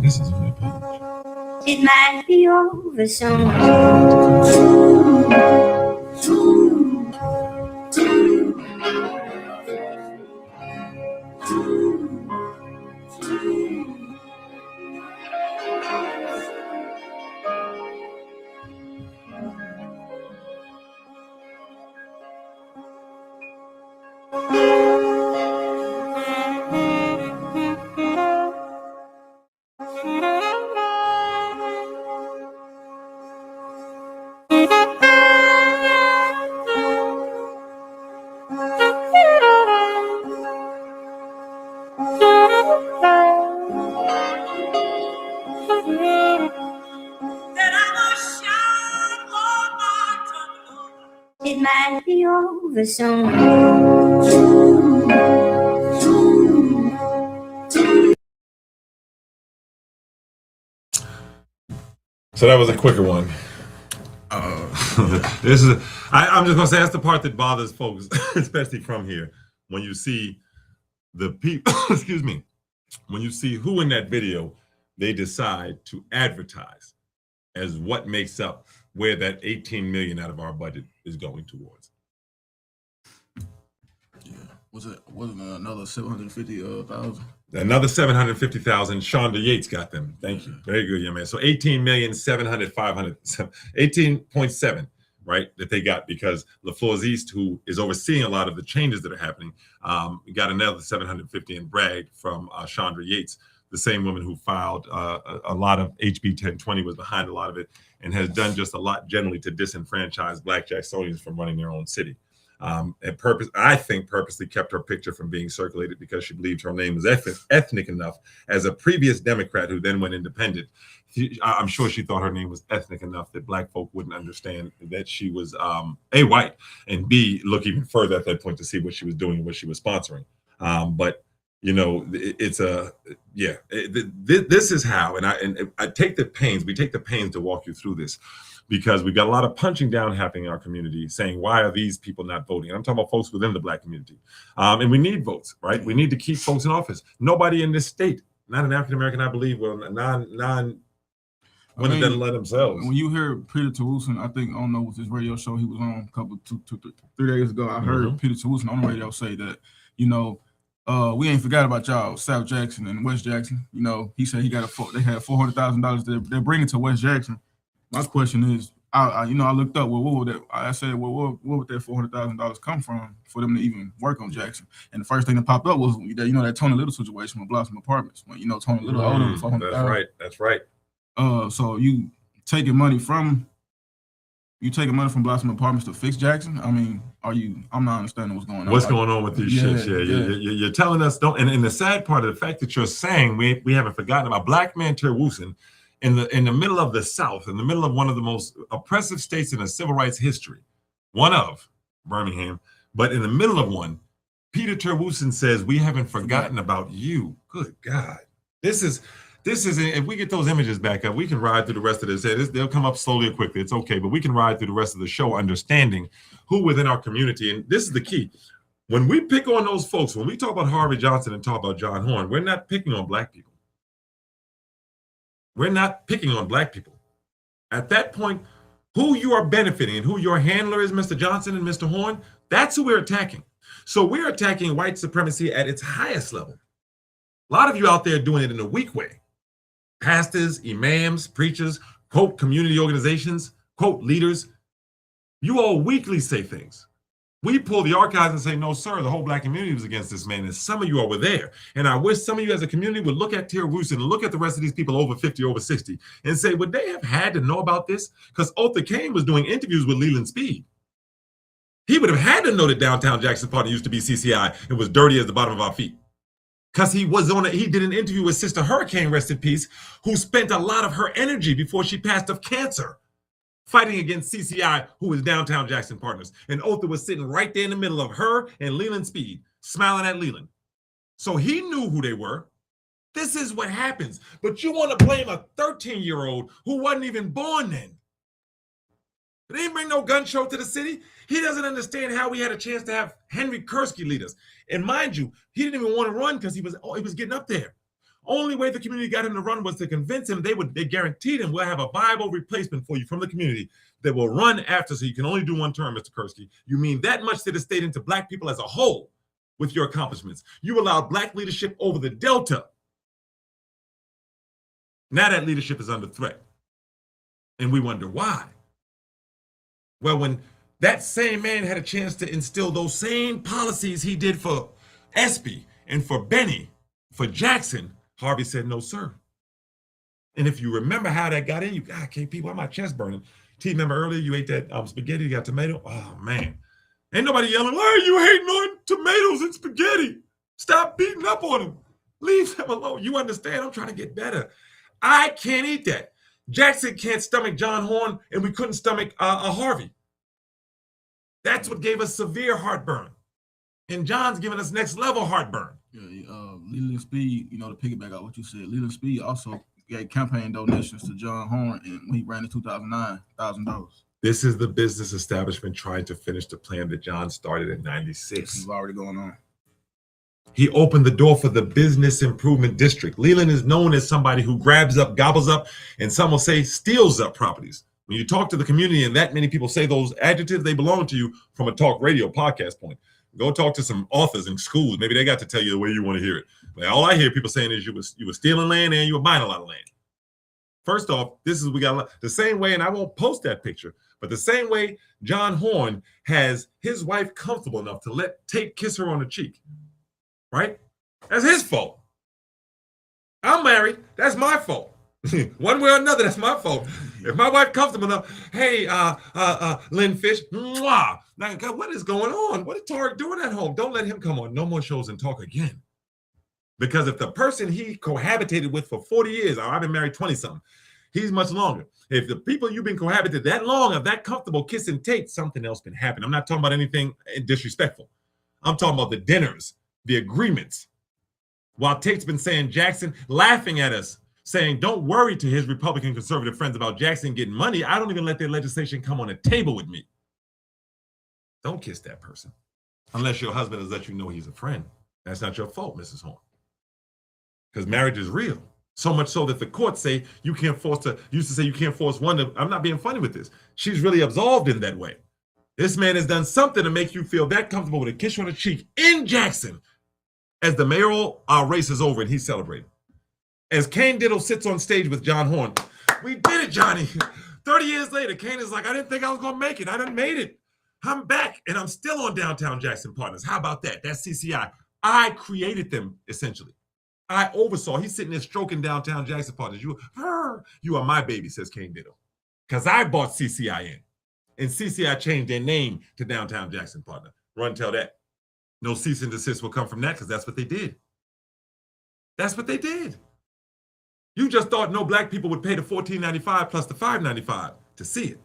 This is really bad. It might be over soon. might be over soon. So that was a quicker one. This is I'm just gonna say that's the part that bothers folks, especially from here. When you see the people, excuse me, when you see who in that video they decide to advertise as what makes up where that 18 million out of our budget is going towards. Yeah, wasn't another 750,000? Another 750,000. Shonda Yates got them. Thank you. Very good, young man. So 18.7, right, that they got because LaFleur East, who is overseeing a lot of the changes that are happening, got another 750 and bragged from Shonda Yates, the same woman who filed a lot of HB 1020, was behind a lot of it, and has done just a lot generally to disenfranchise Black Jacksonians from running their own city. And I think purposely kept her picture from being circulated because she believed her name was ethnic enough. As a previous Democrat who then went independent, I'm sure she thought her name was ethnic enough that Black folk wouldn't understand that she was A, white, and B, look even further at that point to see what she was doing and what she was sponsoring. But you know, this is how, and I take the pains. We take the pains to walk you through this, because we got a lot of punching down happening in our community saying, why are these people not voting? And I'm talking about folks within the Black community. And we need votes, right? We need to keep folks in office. Nobody in this state, not an African-American, I believe, well, non women that let themselves. When you hear Peter Towusin, I think, I don't know, with his radio show he was on a couple, 3 days ago, I heard Peter Towusin on the radio say that, you know, we ain't forgot about y'all, South Jackson and West Jackson. You know, he said they had $400,000 they're bringing to West Jackson. My question is, I looked up, what would that $400,000 come from for them to even work on Jackson? And the first thing that popped up was that, that Tony Little situation with Blossom Apartments, when, Tony Little owed them $400,000. That's right. So you taking money from Blossom Apartments to fix Jackson? I mean, I'm not understanding what's going on. What's going on with these shits? Yeah. You're telling us, and the sad part of the fact that you're saying we haven't forgotten about Black man Towusin in the middle of the South, in the middle of one of the most oppressive states in the civil rights history, one of Birmingham, but in the middle of one, Peter Towusin says we haven't forgotten about you. Good God, this is. If we get those images back up, we can ride through the rest of this. They'll come up slowly or quickly. It's okay, but we can ride through the rest of the show understanding who within our community. And this is the key. When we pick on those folks, when we talk about Harvey Johnson and talk about John Horn, we're not picking on Black people. We're not picking on Black people. At that point, who you are benefiting and who your handler is, Mr. Johnson and Mr. Horn, that's who we're attacking. So we're attacking white supremacy at its highest level. A lot of you out there doing it in a weak way. Pastors, imams, preachers, quote, community organizations, quote, leaders, you all weakly say things. We pull the archives and say, no, sir, the whole Black community was against this man. And some of you all were there. And I wish some of you as a community would look at Towusin and look at the rest of these people over 50, over 60, and say, would they have had to know about this? Because Otha Kane was doing interviews with Leland Speed. He would have had to know that downtown Jackson Park used to be CCI and was dirty as the bottom of our feet. Because he did an interview with Sister Hurricane, rest in peace, who spent a lot of her energy before she passed of cancer fighting against CCI, who was Downtown Jackson Partners. And Otha was sitting right there in the middle of her and Leland Speed, smiling at Leland. So he knew who they were. This is what happens. But you want to blame a 13-year-old who wasn't even born then. They didn't bring no gun show to the city. He doesn't understand how we had a chance to have Henry Kursky lead us. And mind you, he didn't even want to run because he was getting up there. Only way the community got him to run was to convince him they guaranteed him, we'll have a viable replacement for you from the community that will run after, so you can only do one term, Mr. Kursky. You mean that much to the state and to Black people as a whole with your accomplishments. You allowed Black leadership over the Delta. Now that leadership is under threat. And we wonder why. Well, when that same man had a chance to instill those same policies he did for Espy and for Benny, for Jackson, Harvey said, no, sir. And if you remember how that got in, God, KP, why my chest burning? T, remember earlier you ate that spaghetti, you got tomato? Oh, man. Ain't nobody yelling, why are you hating on tomatoes and spaghetti? Stop beating up on them. Leave them alone. You understand? I'm trying to get better. I can't eat that. Jackson can't stomach John Horn, and we couldn't stomach Harvey. That's what gave us severe heartburn. And John's giving us next level heartburn. Yeah, Leland Speed, you know, to piggyback on what you said, Leland Speed also gave campaign donations to John Horn, and when he ran in 2009, $1,000. This is the business establishment trying to finish the plan that John started in '96. This is already going on. He opened the door for the business improvement district. Leland is known as somebody who grabs up, gobbles up, and some will say steals up properties. When you talk to the community and that many people say those adjectives, they belong to you from a talk radio podcast point. Go talk to some authors in schools. Maybe they got to tell you the way you want to hear it. But all I hear people saying is you were stealing land and you were buying a lot of land. First off, we got the same way, and I won't post that picture, but the same way John Horn has his wife comfortable enough to let Tate kiss her on the cheek, right? That's his fault. I'm married. That's my fault. One way or another, that's my fault. If my wife comfortable enough, hey, Lynn Fish, mwah. Now, God, what is going on? What is Tarek doing at home? Don't let him come on no more shows and talk again. Because if the person he cohabitated with for 40 years, I've been married 20-something, he's much longer. If the people you've been cohabited that long are that comfortable kissing Tate, something else can happen. I'm not talking about anything disrespectful. I'm talking about the dinners, the agreements. While Tate's been saying Jackson, laughing at us, saying don't worry to his Republican conservative friends about Jackson getting money, I don't even let their legislation come on a table with me. Don't kiss that person. Unless your husband has let you know he's a friend. That's not your fault, Mrs. Horn. Because marriage is real. So much so that the courts say you can't force one to, I'm not being funny with this. She's really absolved in that way. This man has done something to make you feel that comfortable with a kiss on the cheek in Jackson as the mayoral race is over and he's celebrating. As Kane Diddle sits on stage with John Horn, we did it, Johnny. 30 years later, Kane is like, I didn't think I was going to make it. I done made it. I'm back and I'm still on Downtown Jackson Partners. How about that? That's CCI. I created them, essentially. I oversaw. He's sitting there stroking Downtown Jackson Partners. You are my baby, says Kane Diddle. Because I bought CCI in. And CCI changed their name to Downtown Jackson Partner. Run tell that. No cease and desist will come from that because that's what they did. That's what they did. You just thought no black people would pay the $14.95 plus the $5.95 to see it.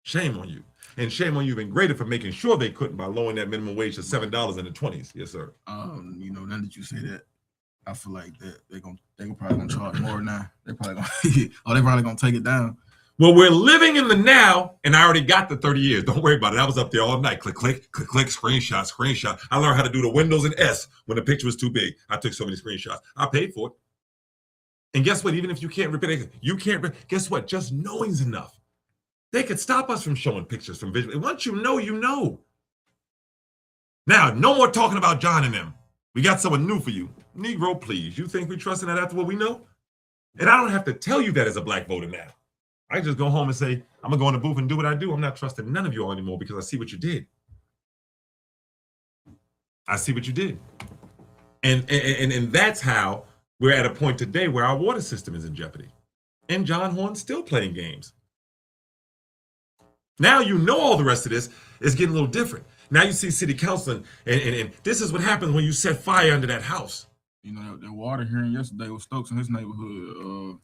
Shame on you. And shame on you even greater for making sure they couldn't by lowering that minimum wage to $7 in the 20s. Yes, sir. You know, now that you say that, I feel like that they're probably gonna charge more now. They're probably gonna take it down. Well, we're living in the now, and I already got the 30 years. Don't worry about it. I was up there all night. Click, click, click, click, screenshot. I learned how to do the Windows and S when the picture was too big. I took so many screenshots. I paid for it. And guess what? Even if you can't repeat it, guess what? Just knowing's enough. They could stop us from showing pictures from visual. Once you know, you know. Now, no more talking about John and them. We got someone new for you. Negro, please. You think we trust in that after what we know? And I don't have to tell you that as a black voter now. I just go home and say, I'm going to go in the booth and do what I do. I'm not trusting none of you all anymore because I see what you did. I see what you did. And that's how we're at a point today where our water system is in jeopardy. And John Horn's still playing games. Now you know all the rest of this is getting a little different. Now you see city council, and this is what happens when you set fire under that house. You know, that water hearing yesterday with Stokes in his neighborhood,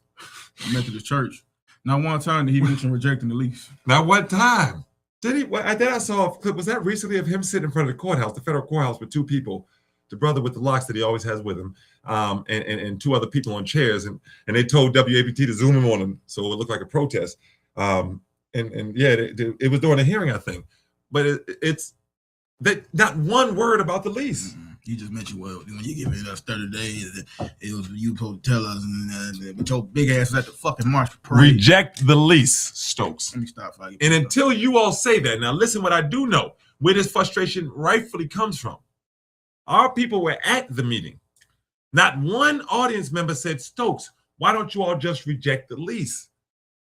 Methodist Church. Not one time did he mention rejecting the lease. Not one time. Did he? I think I saw a clip. Was that recently of him sitting in front of the courthouse, the federal courthouse, with two people, the brother with the locks that he always has with him, and two other people on chairs, and they told WAPT to zoom in on him so it would look like a protest. And yeah, it was during a hearing, I think. But it's that not one word about the lease. Mm-hmm. You just mentioned, well, when you give us 30 days, it was you supposed to tell us, but your big ass was at the fucking march parade. Reject the lease, Stokes. Let me stop. And until you all say that, now listen what I do know, where this frustration rightfully comes from. Our people were at the meeting. Not one audience member said, Stokes, why don't you all just reject the lease?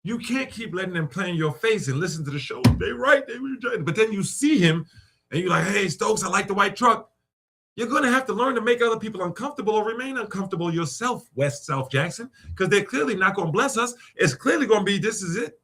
You can't keep letting them play in your face and listen to the show. They right, they reject. But then you see him and you're like, hey, Stokes, I like the white truck. You're going to have to learn to make other people uncomfortable or remain uncomfortable yourself, West South Jackson, because they're clearly not going to bless us. It's clearly going to be, this is it.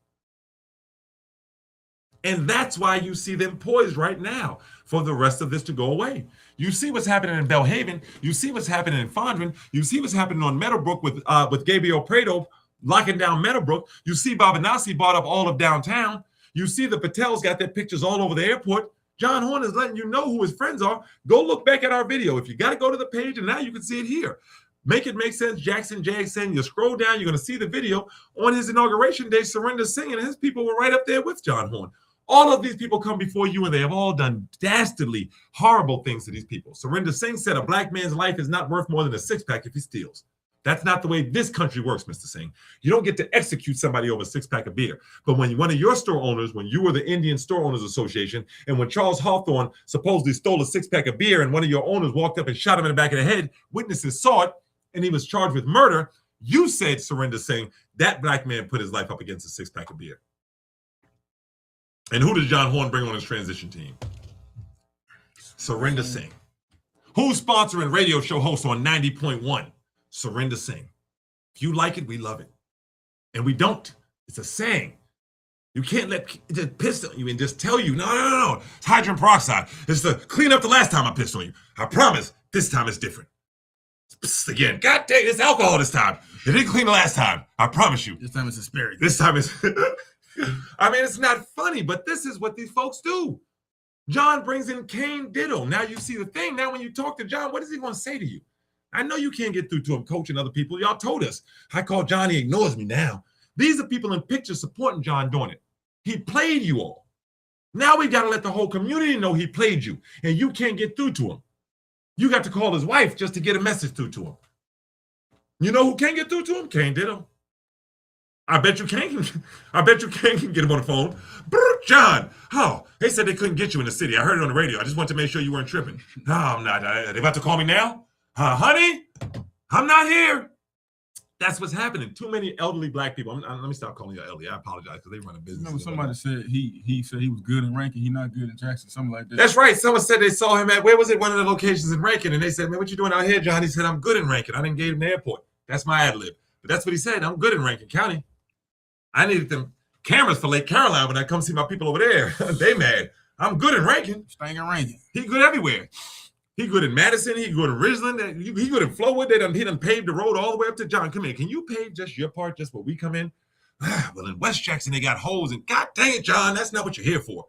And that's why you see them poised right now for the rest of this to go away. You see what's happening in Belhaven. You see what's happening in Fondren. You see what's happening on Meadowbrook with Gabriel Prado locking down Meadowbrook. You see Bobanasi bought up all of downtown. You see the Patels got their pictures all over the airport. John Horn is letting you know who his friends are. Go look back at our video. If you got to go to the page, and now you can see it here. Make It Make Sense, Jackson JXN. You scroll down, you're going to see the video. On his inauguration day, Surinder Singh and his people were right up there with John Horn. All of these people come before you, and they have all done dastardly, horrible things to these people. Surinder Singh said a black man's life is not worth more than a six-pack if he steals. That's not the way this country works, Mr. Singh. You don't get to execute somebody over a six-pack of beer. But when one of your store owners, when you were the Indian Store Owners Association, and when Charles Hawthorne supposedly stole a six-pack of beer and one of your owners walked up and shot him in the back of the head, witnesses saw it, and he was charged with murder, you said, Surinder Singh, that black man put his life up against a six-pack of beer. And who did John Horn bring on his transition team? Surinder Singh. Who's sponsoring radio show hosts on 90.1? Surinder Singh. If you like it, we love it. And we don't. It's a saying. You can't let it piss on you and just tell you, no. It's hydrogen peroxide. It's to clean up the last time I pissed on you. I promise this time it's different. Psst, again. God dang, it's alcohol this time. It didn't clean the last time. I promise you. This time it's asparagus. This time it's... I mean, it's not funny, but this is what these folks do. John brings in Kane Ditto. Now you see the thing. Now when you talk to John, what is he going to say to you? I know you can't get through to him coaching other people. Y'all told us. I call John, he ignores me now. These are people in pictures supporting John doing it. He played you all. Now we got to let the whole community know he played you, and you can't get through to him. You got to call his wife just to get a message through to him. You know who can't get through to him? Kane Ditto. I bet you Kane can get him on the phone. Brr, John, they said they couldn't get you in the city. I heard it on the radio. I just want to make sure you weren't tripping. No, I'm not. They about to call me now? Honey, I'm not here. That's what's happening. Too many elderly black people. Let me stop calling you elderly. I apologize because they run a business. Remember somebody said he said he was good in Rankin. He not good in Jackson, something like that. That's right. Someone said they saw him at, where was it? One of the locations in Rankin. And they said, man, what you doing out here, John? He said, I'm good in Rankin. I didn't get him to the airport. That's my ad lib. But that's what he said. I'm good in Rankin County. I needed them cameras for Lake Caroline when I come see my people over there. They mad. I'm good in Rankin. Staying in Rankin. He good everywhere. He good in Madison. He good in Ridgeland. He good in Flowood. He done paved the road all the way up to John. Come here. Can you pave just your part, just where we come in? Well, in West Jackson, they got holes. And God dang it, John, that's not what you're here for.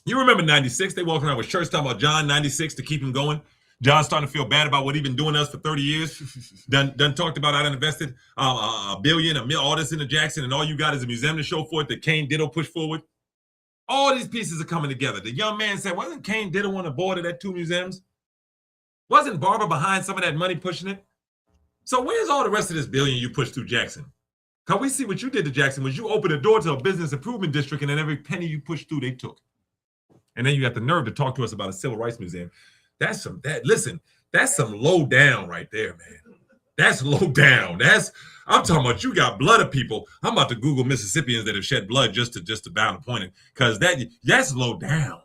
You remember 96? They walking around with shirts talking about John 96 to keep him going. John's starting to feel bad about what he's been doing to us for 30 years. Done talked about I done invested $1 billion, all this into Jackson, and all you got is a museum to show for it that Kane Ditto pushed forward. All these pieces are coming together. The young man said, wasn't Kane Ditto on the board of that 2 museums? Wasn't Barbara behind some of that money pushing it? So where's all the rest of this billion you pushed through Jackson? Because we see what you did to Jackson was you opened the door to a business improvement district, and then every penny you pushed through, they took. And then you got the nerve to talk to us about a civil rights museum. That's some low down right there, man. That's low down. I'm talking about you got blood of people. I'm about to Google Mississippians that have shed blood just to bound a point, because that's low down.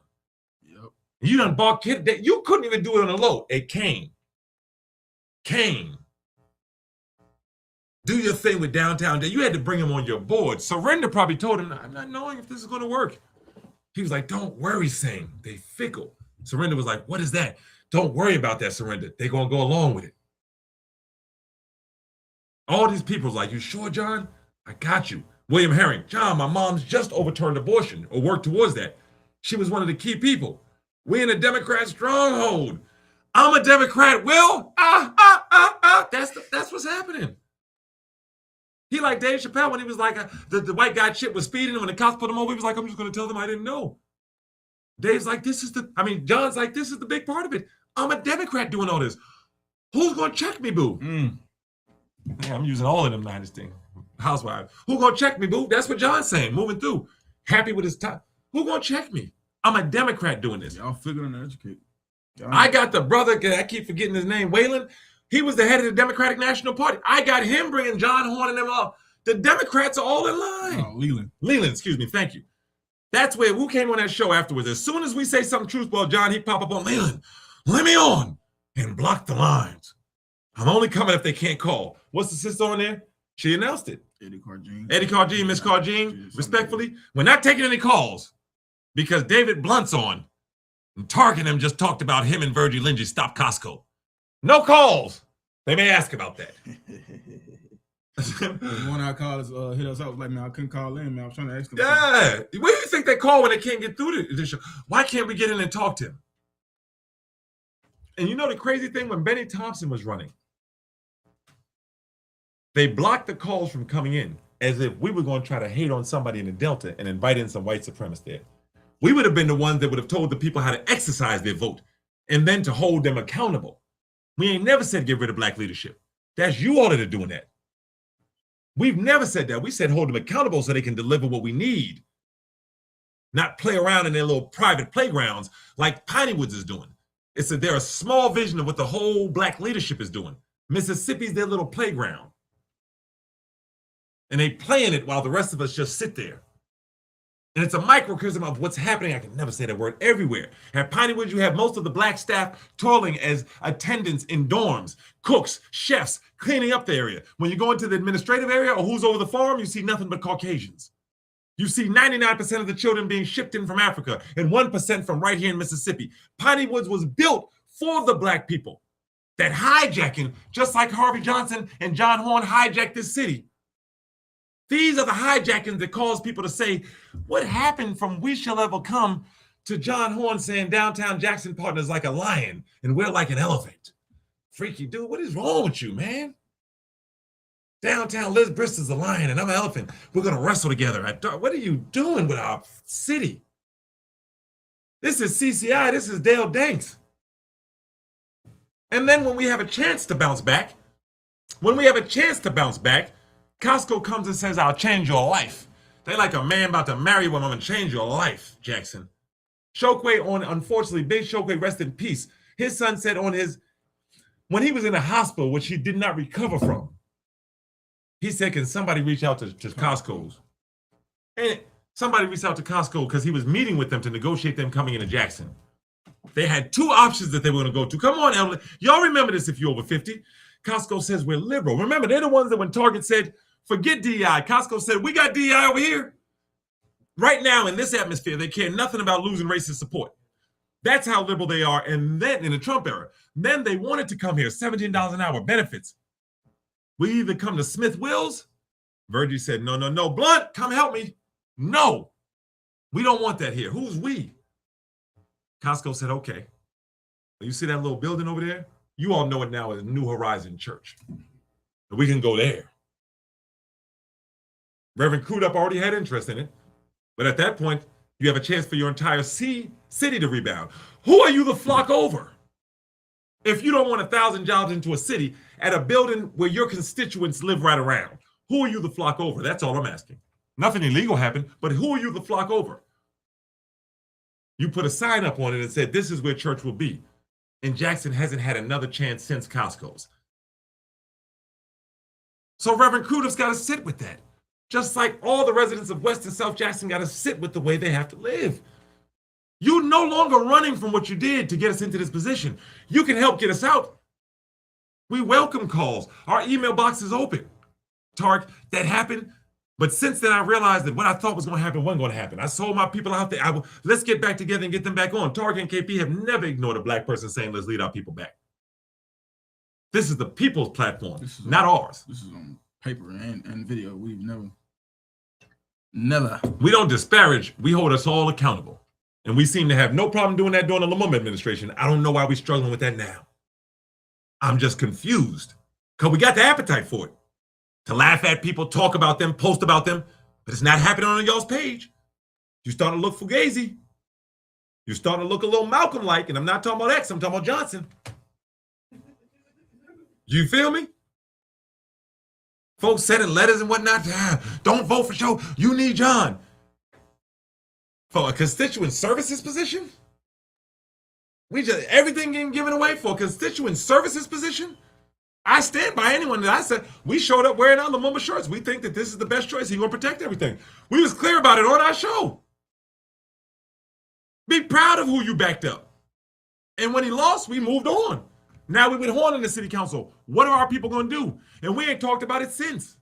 Yep. You done bought kid that you couldn't even do it on a low. Hey, Kane, do your thing with downtown. You had to bring him on your board. Surinder probably told him, I'm not knowing if this is going to work. He was like, don't worry, Singh. They fickle. Surinder was like, what is that? Don't worry about that, Surinder. They're going to go along with it. All these people like, you sure, John? I got you. William Herring, John, my mom's just overturned abortion or worked towards that. She was one of the key people. We in a Democrat stronghold. I'm a Democrat, Will. That's what's happening. He like Dave Chappelle when he was like, the white guy Chip was speeding, and when the cops put him over, he was like, I'm just going to tell them I didn't know. Dave's like, John's like, this is the big part of it. I'm a Democrat doing all this. Who's going to check me, boo? Yeah, I'm using all of them 90s things. Housewives. Who going to check me, boo? That's what John's saying, moving through. Happy with his time. Who going to check me? I'm a Democrat doing this. Y'all figuring to educate. I got the brother, I keep forgetting his name, Waylon. He was the head of the Democratic National Party. I got him bringing John Horn and them up. The Democrats are all in line. Leland. Leland, excuse me, thank you. That's where, who came on that show afterwards? As soon as we say something truthful about John, he pop up on Leland. Let me on and block the lines. I'm only coming if they can't call. What's the sister on there? She announced it. Eddie Cargene, Miss Cargene, respectfully, we're not taking any calls because David Blunt's on. And Tark and them just talked about him and Virgie Lindsay stop Costco. No calls. They may ask about that. One of our callers hit us up, was like, man, I couldn't call in, man. I was trying to ask them. Yeah. Where do you think they call when they can't get through the show? Why can't we get in and talk to him? And you know the crazy thing, when Benny Thompson was running, they blocked the calls from coming in as if we were going to try to hate on somebody in the Delta and invite in some white supremacists there. We would have been the ones that would have told the people how to exercise their vote and then to hold them accountable. We ain't never said get rid of black leadership. That's you all that are doing that. We've never said that. We said hold them accountable so they can deliver what we need, not play around in their little private playgrounds like Piney Woods is doing. They're a small vision of what the whole black leadership is doing. Mississippi's their little playground. And they play in it while the rest of us just sit there. And it's a microcosm of what's happening. I can never say that word everywhere. At Piney Woods, you have most of the black staff toiling as attendants in dorms, cooks, chefs, cleaning up the area. When you go into the administrative area or who's over the farm, you see nothing but Caucasians. You see 99% of the children being shipped in from Africa and 1% from right here in Mississippi. Piney Woods was built for the black people. That hijacking, just like Harvey Johnson and John Horn hijacked this city. These are the hijackings that cause people to say, what happened from We Shall Ever Come to John Horn saying downtown Jackson Partners like a lion and we're like an elephant? Freaky dude, what is wrong with you, man? Downtown Liz Bristol's a lion and I'm an elephant. We're going to wrestle together. What are you doing with our city? This is CCI. This is Dale Danks. And then when we have a chance to bounce back, Costco comes and says, I'll change your life. They like a man about to marry a woman and change your life, Jackson. Chokwe unfortunately, Big Chokwe, rest in peace. His son said when he was in the hospital, which he did not recover from, he said, can somebody reach out to Costco's? And somebody reached out to Costco because he was meeting with them to negotiate them coming into Jackson. They had two options that they were going to go to. Come on, elderly. Y'all remember this if you're over 50. Costco says we're liberal. Remember, they're the ones that when Target said, forget DEI, Costco said, we got DEI over here. Right now in this atmosphere, they care nothing about losing racist support. That's how liberal they are. And then in the Trump era, then they wanted to come here, $17 an hour, benefits. We either come to Smith Wills. Virgie said, no. Blunt, come help me. No, we don't want that here. Who's we? Costco said, okay. You see that little building over there? You all know it now as New Horizon Church. We can go there. Reverend Crudup already had interest in it. But at that point, you have a chance for your entire city to rebound. Who are you to flock over? If you don't want 1,000 jobs into a city at a building where your constituents live right around, who are you to flock over? That's all I'm asking. Nothing illegal happened, but who are you to flock over? You put a sign up on it and said, this is where church will be. And Jackson hasn't had another chance since Costco's. So Reverend Crudup's got to sit with that. Just like all the residents of West and South Jackson got to sit with the way they have to live. You're no longer running from what you did to get us into this position. You can help get us out. We welcome calls. Our email box is open. Tark, that happened. But since then, I realized that what I thought was going to happen wasn't going to happen. I told my people out there, let's get back together and get them back on. Tark and KP have never ignored a black person saying, let's lead our people back. This is the people's platform, not ours. This is on paper and video. We've never. We don't disparage. We hold us all accountable. And we seem to have no problem doing that during the Lumumba administration. I don't know why we're struggling with that now. I'm just confused because we got the appetite for it. To laugh at people, talk about them, post about them, but it's not happening on y'all's page. You're starting to look Fugazi. You're starting to look a little Malcolm-like, and I'm not talking about X, I'm talking about Johnson. You feel me? Folks sending letters and whatnot. Don't vote for Joe. You need John. For a constituent services position? Everything getting given away for a constituent services position? I stand by anyone that I said, we showed up wearing our Lumumba shirts. We think that this is the best choice. He's going to protect everything. We was clear about it on our show. Be proud of who you backed up. And when he lost, we moved on. Now we with Horn in the city council. What are our people going to do? And we ain't talked about it since.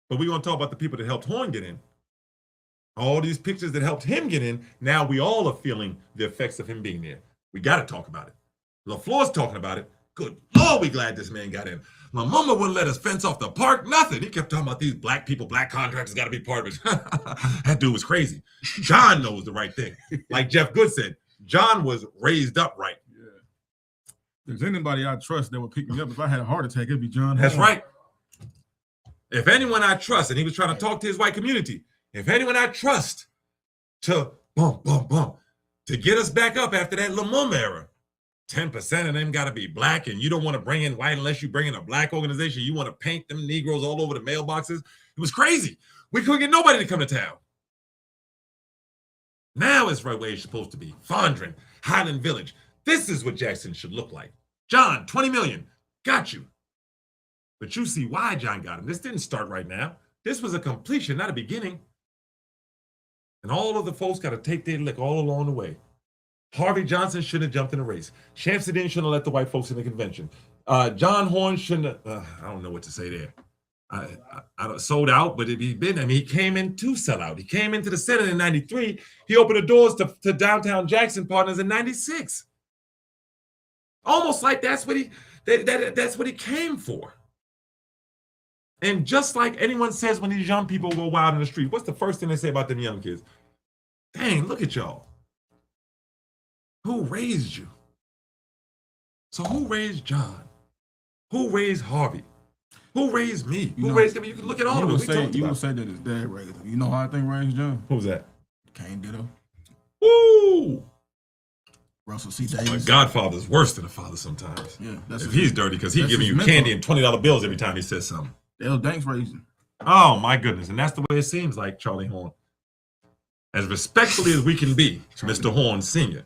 But we're going to talk about the people that helped Horn get in. All these pictures that helped him get in, now we all are feeling the effects of him being there. We got to talk about it. LaFleur's talking about it. good Lord, we glad this man got in. My mama wouldn't let us fence off the park, nothing. He kept talking about these black people, black contractors got to be part of it. That dude was crazy. John knows the right thing. Like Jeff Good said, John was raised up right. Yeah. If there's anybody I trust that would pick me up if I had a heart attack, it'd be John. That's Horn. right. If anyone I trust, and he was trying to talk to his white community, if anyone I trust to to get us back up after that Lumumba era, 10% of them got to be black, and you don't want to bring in white unless you bring in a black organization. You want to paint them Negroes all over the mailboxes. It was crazy. We couldn't get nobody to come to town. Now it's right where it's supposed to be. Fondren, Highland Village. This is what Jackson should look like. John, 20 million. Got you. But you see why John got him. This didn't start right now. This was a completion, not a beginning. And all of the folks got to take their lick all along the way. Harvey Johnson shouldn't have jumped in the race. Shamsuddin shouldn't have let the white folks in the convention. John Horn shouldn't have, I don't know what to say there. I sold out, but he came in to sell out. He came into the Senate in 93. He opened the doors to Downtown Jackson Partners in 96. Almost like that's what he came for. And just like anyone says when these young people go wild in the street, what's the first thing they say about them young kids? Dang, look at y'all. Who raised you? So who raised John? Who raised Harvey? Who raised me? Who raised him? You can look at all of them. You would say that his dad raised him. You know how I think raised John? Who's that? Kane Ditto. Woo! Russell C. My Davis. Godfather's worse than a father sometimes. Yeah, if he's dirty, because he's giving you candy and $20 bills every time he says something. Dale Danks raised him. Oh my goodness. And that's the way it seems like Charlie Horn. As respectfully as we can be, Mr. Horn Sr.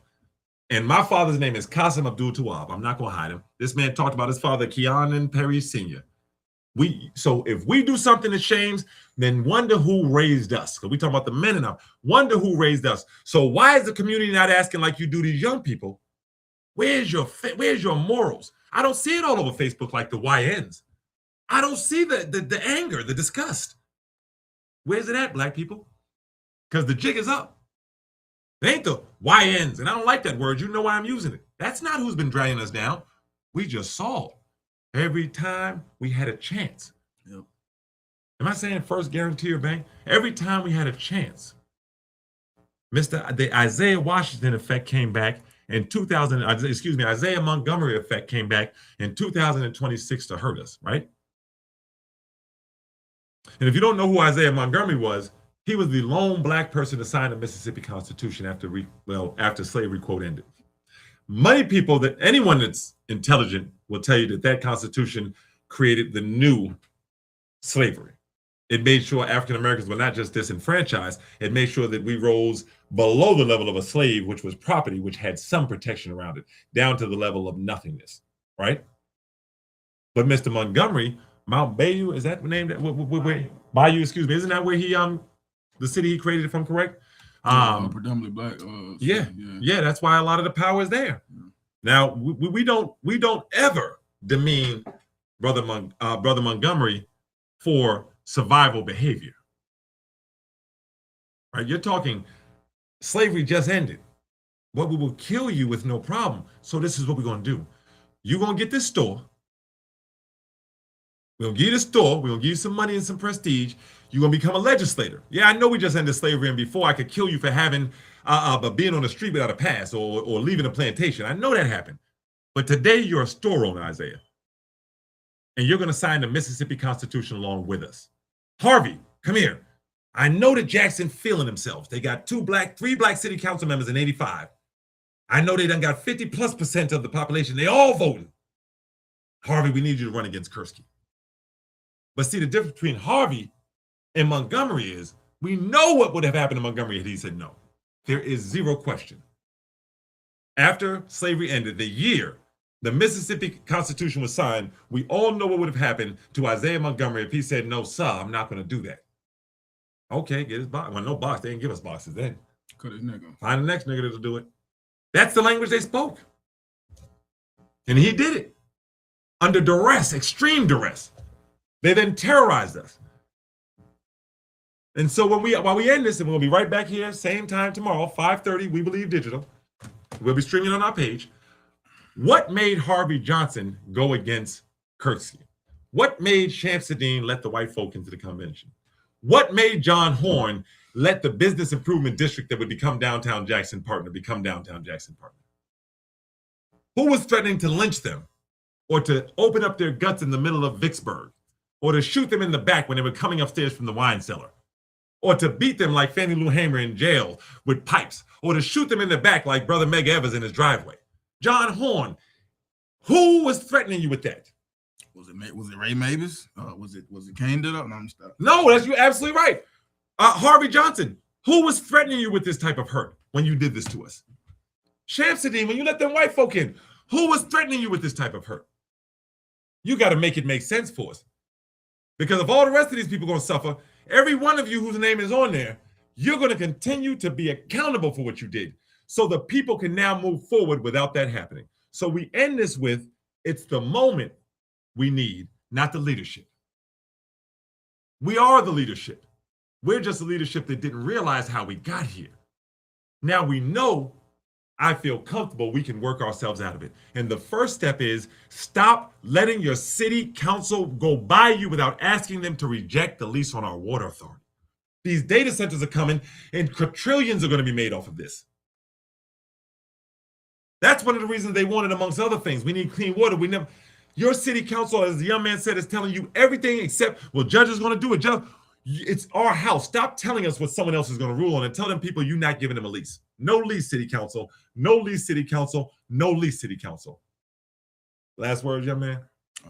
And my father's name is Qasim Abdul Tawab. I'm not going to hide him. This man talked about his father, Keanan Perry Sr. So if we do something that shames, then wonder who raised us. Because we talk about the men now. Wonder who raised us. So why is the community not asking like you do these young people? Where's your morals? I don't see it all over Facebook like the YNs. I don't see the anger, the disgust. Where's it at, black people? Because the jig is up. They ain't the YNs, and I don't like that word. You know why I'm using it. That's not who's been dragging us down. We just saw every time we had a chance. Yep. Am I saying first guarantee or bank? Every time we had a chance. The Isaiah Washington effect came back in Isaiah Montgomery effect came back in 2026 to hurt us, right? And if you don't know who Isaiah Montgomery was, he was the lone black person to sign the Mississippi Constitution after slavery quote ended. Many people, anyone that's intelligent will tell you that Constitution created the new slavery. It made sure African Americans were not just disenfranchised, it made sure that we rose below the level of a slave, which was property, which had some protection around it, down to the level of nothingness, right? But Mr. Montgomery, Mount Bayou, is that the name? Bayou, excuse me, isn't that where he the city he created, if I'm correct? Predominantly black. Yeah, that's why a lot of the power is there. Yeah. Now we don't ever demean Brother Montgomery for survival behavior. Right? You're talking slavery just ended, but we will kill you with no problem. So this is what we're gonna do. You're gonna get this store. We're gonna give you the store. We're gonna give you some money and some prestige. You're gonna become a legislator. Yeah, I know we just ended slavery, and before I could kill you for having being on the street without a pass or leaving a plantation. I know that happened. But today you're a store owner, Isaiah. And you're gonna sign the Mississippi Constitution along with us. Harvey, come here. I know that Jackson feeling themselves. They got 3 black city council members in 85. I know they done got 50+% of the population. They all voting. Harvey, we need you to run against Kursky. But see, the difference between Harvey and Montgomery is we know what would have happened to Montgomery if he said no. There is zero question. After slavery ended, the year the Mississippi Constitution was signed, we all know what would have happened to Isaiah Montgomery if he said, no, sir, I'm not going to do that. Okay, get his box. Well, no box. They didn't give us boxes then. Cut his nigga. Find the next nigga that'll do it. That's the language they spoke. And he did it under duress, extreme duress. They then terrorized us. And so while we end this, and we'll be right back here, same time tomorrow, 5:30, We Believe Digital. We'll be streaming on our page. What made Harvey Johnson go against Kirksey? What made Shamsuddin let the white folk into the convention? What made John Horn let the business improvement district that would become downtown Jackson partner become downtown Jackson partner? Who was threatening to lynch them or to open up their guts in the middle of Vicksburg or to shoot them in the back when they were coming upstairs from the wine cellar or to beat them like Fannie Lou Hamer in jail with pipes or to shoot them in the back like Brother Meg Evers in his driveway? John Horn, who was threatening you with that? Was it Ray Mavis? Was it Kane did up? No, I'm stuck. No, that's you absolutely right. Harvey Johnson, who was threatening you with this type of hurt when you did this to us? Shamsuddin, when you let them white folk in, who was threatening you with this type of hurt? You got to make it make sense for us. Because if all the rest of these people are going to suffer, every one of you whose name is on there, you're going to continue to be accountable for what you did. So the people can now move forward without that happening. So we end this with, it's the moment we need, not the leadership. We are the leadership. We're just the leadership that didn't realize how we got here. Now we know, I feel comfortable we can work ourselves out of it. And the first step is stop letting your city council go by you without asking them to reject the lease on our water authority. These data centers are coming and quadrillions are going to be made off of this. That's one of the reasons they wanted, amongst other things. We need clean water. Your city council, as the young man said, is telling you everything except, well, judge is going to do it. Judge, it's our house. Stop telling us what someone else is going to rule on and tell them people you're not giving them a lease. No lease, city council. No lease, city council. No lease, city council. Last words, young man?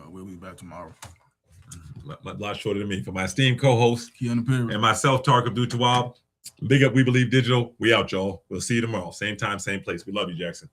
We'll be back tomorrow. A lot shorter than me. For my esteemed co-host and myself, Tarek Abdul-Tawwab, big up We Believe Digital. We out, y'all. We'll see you tomorrow. Same time, same place. We love you, Jackson.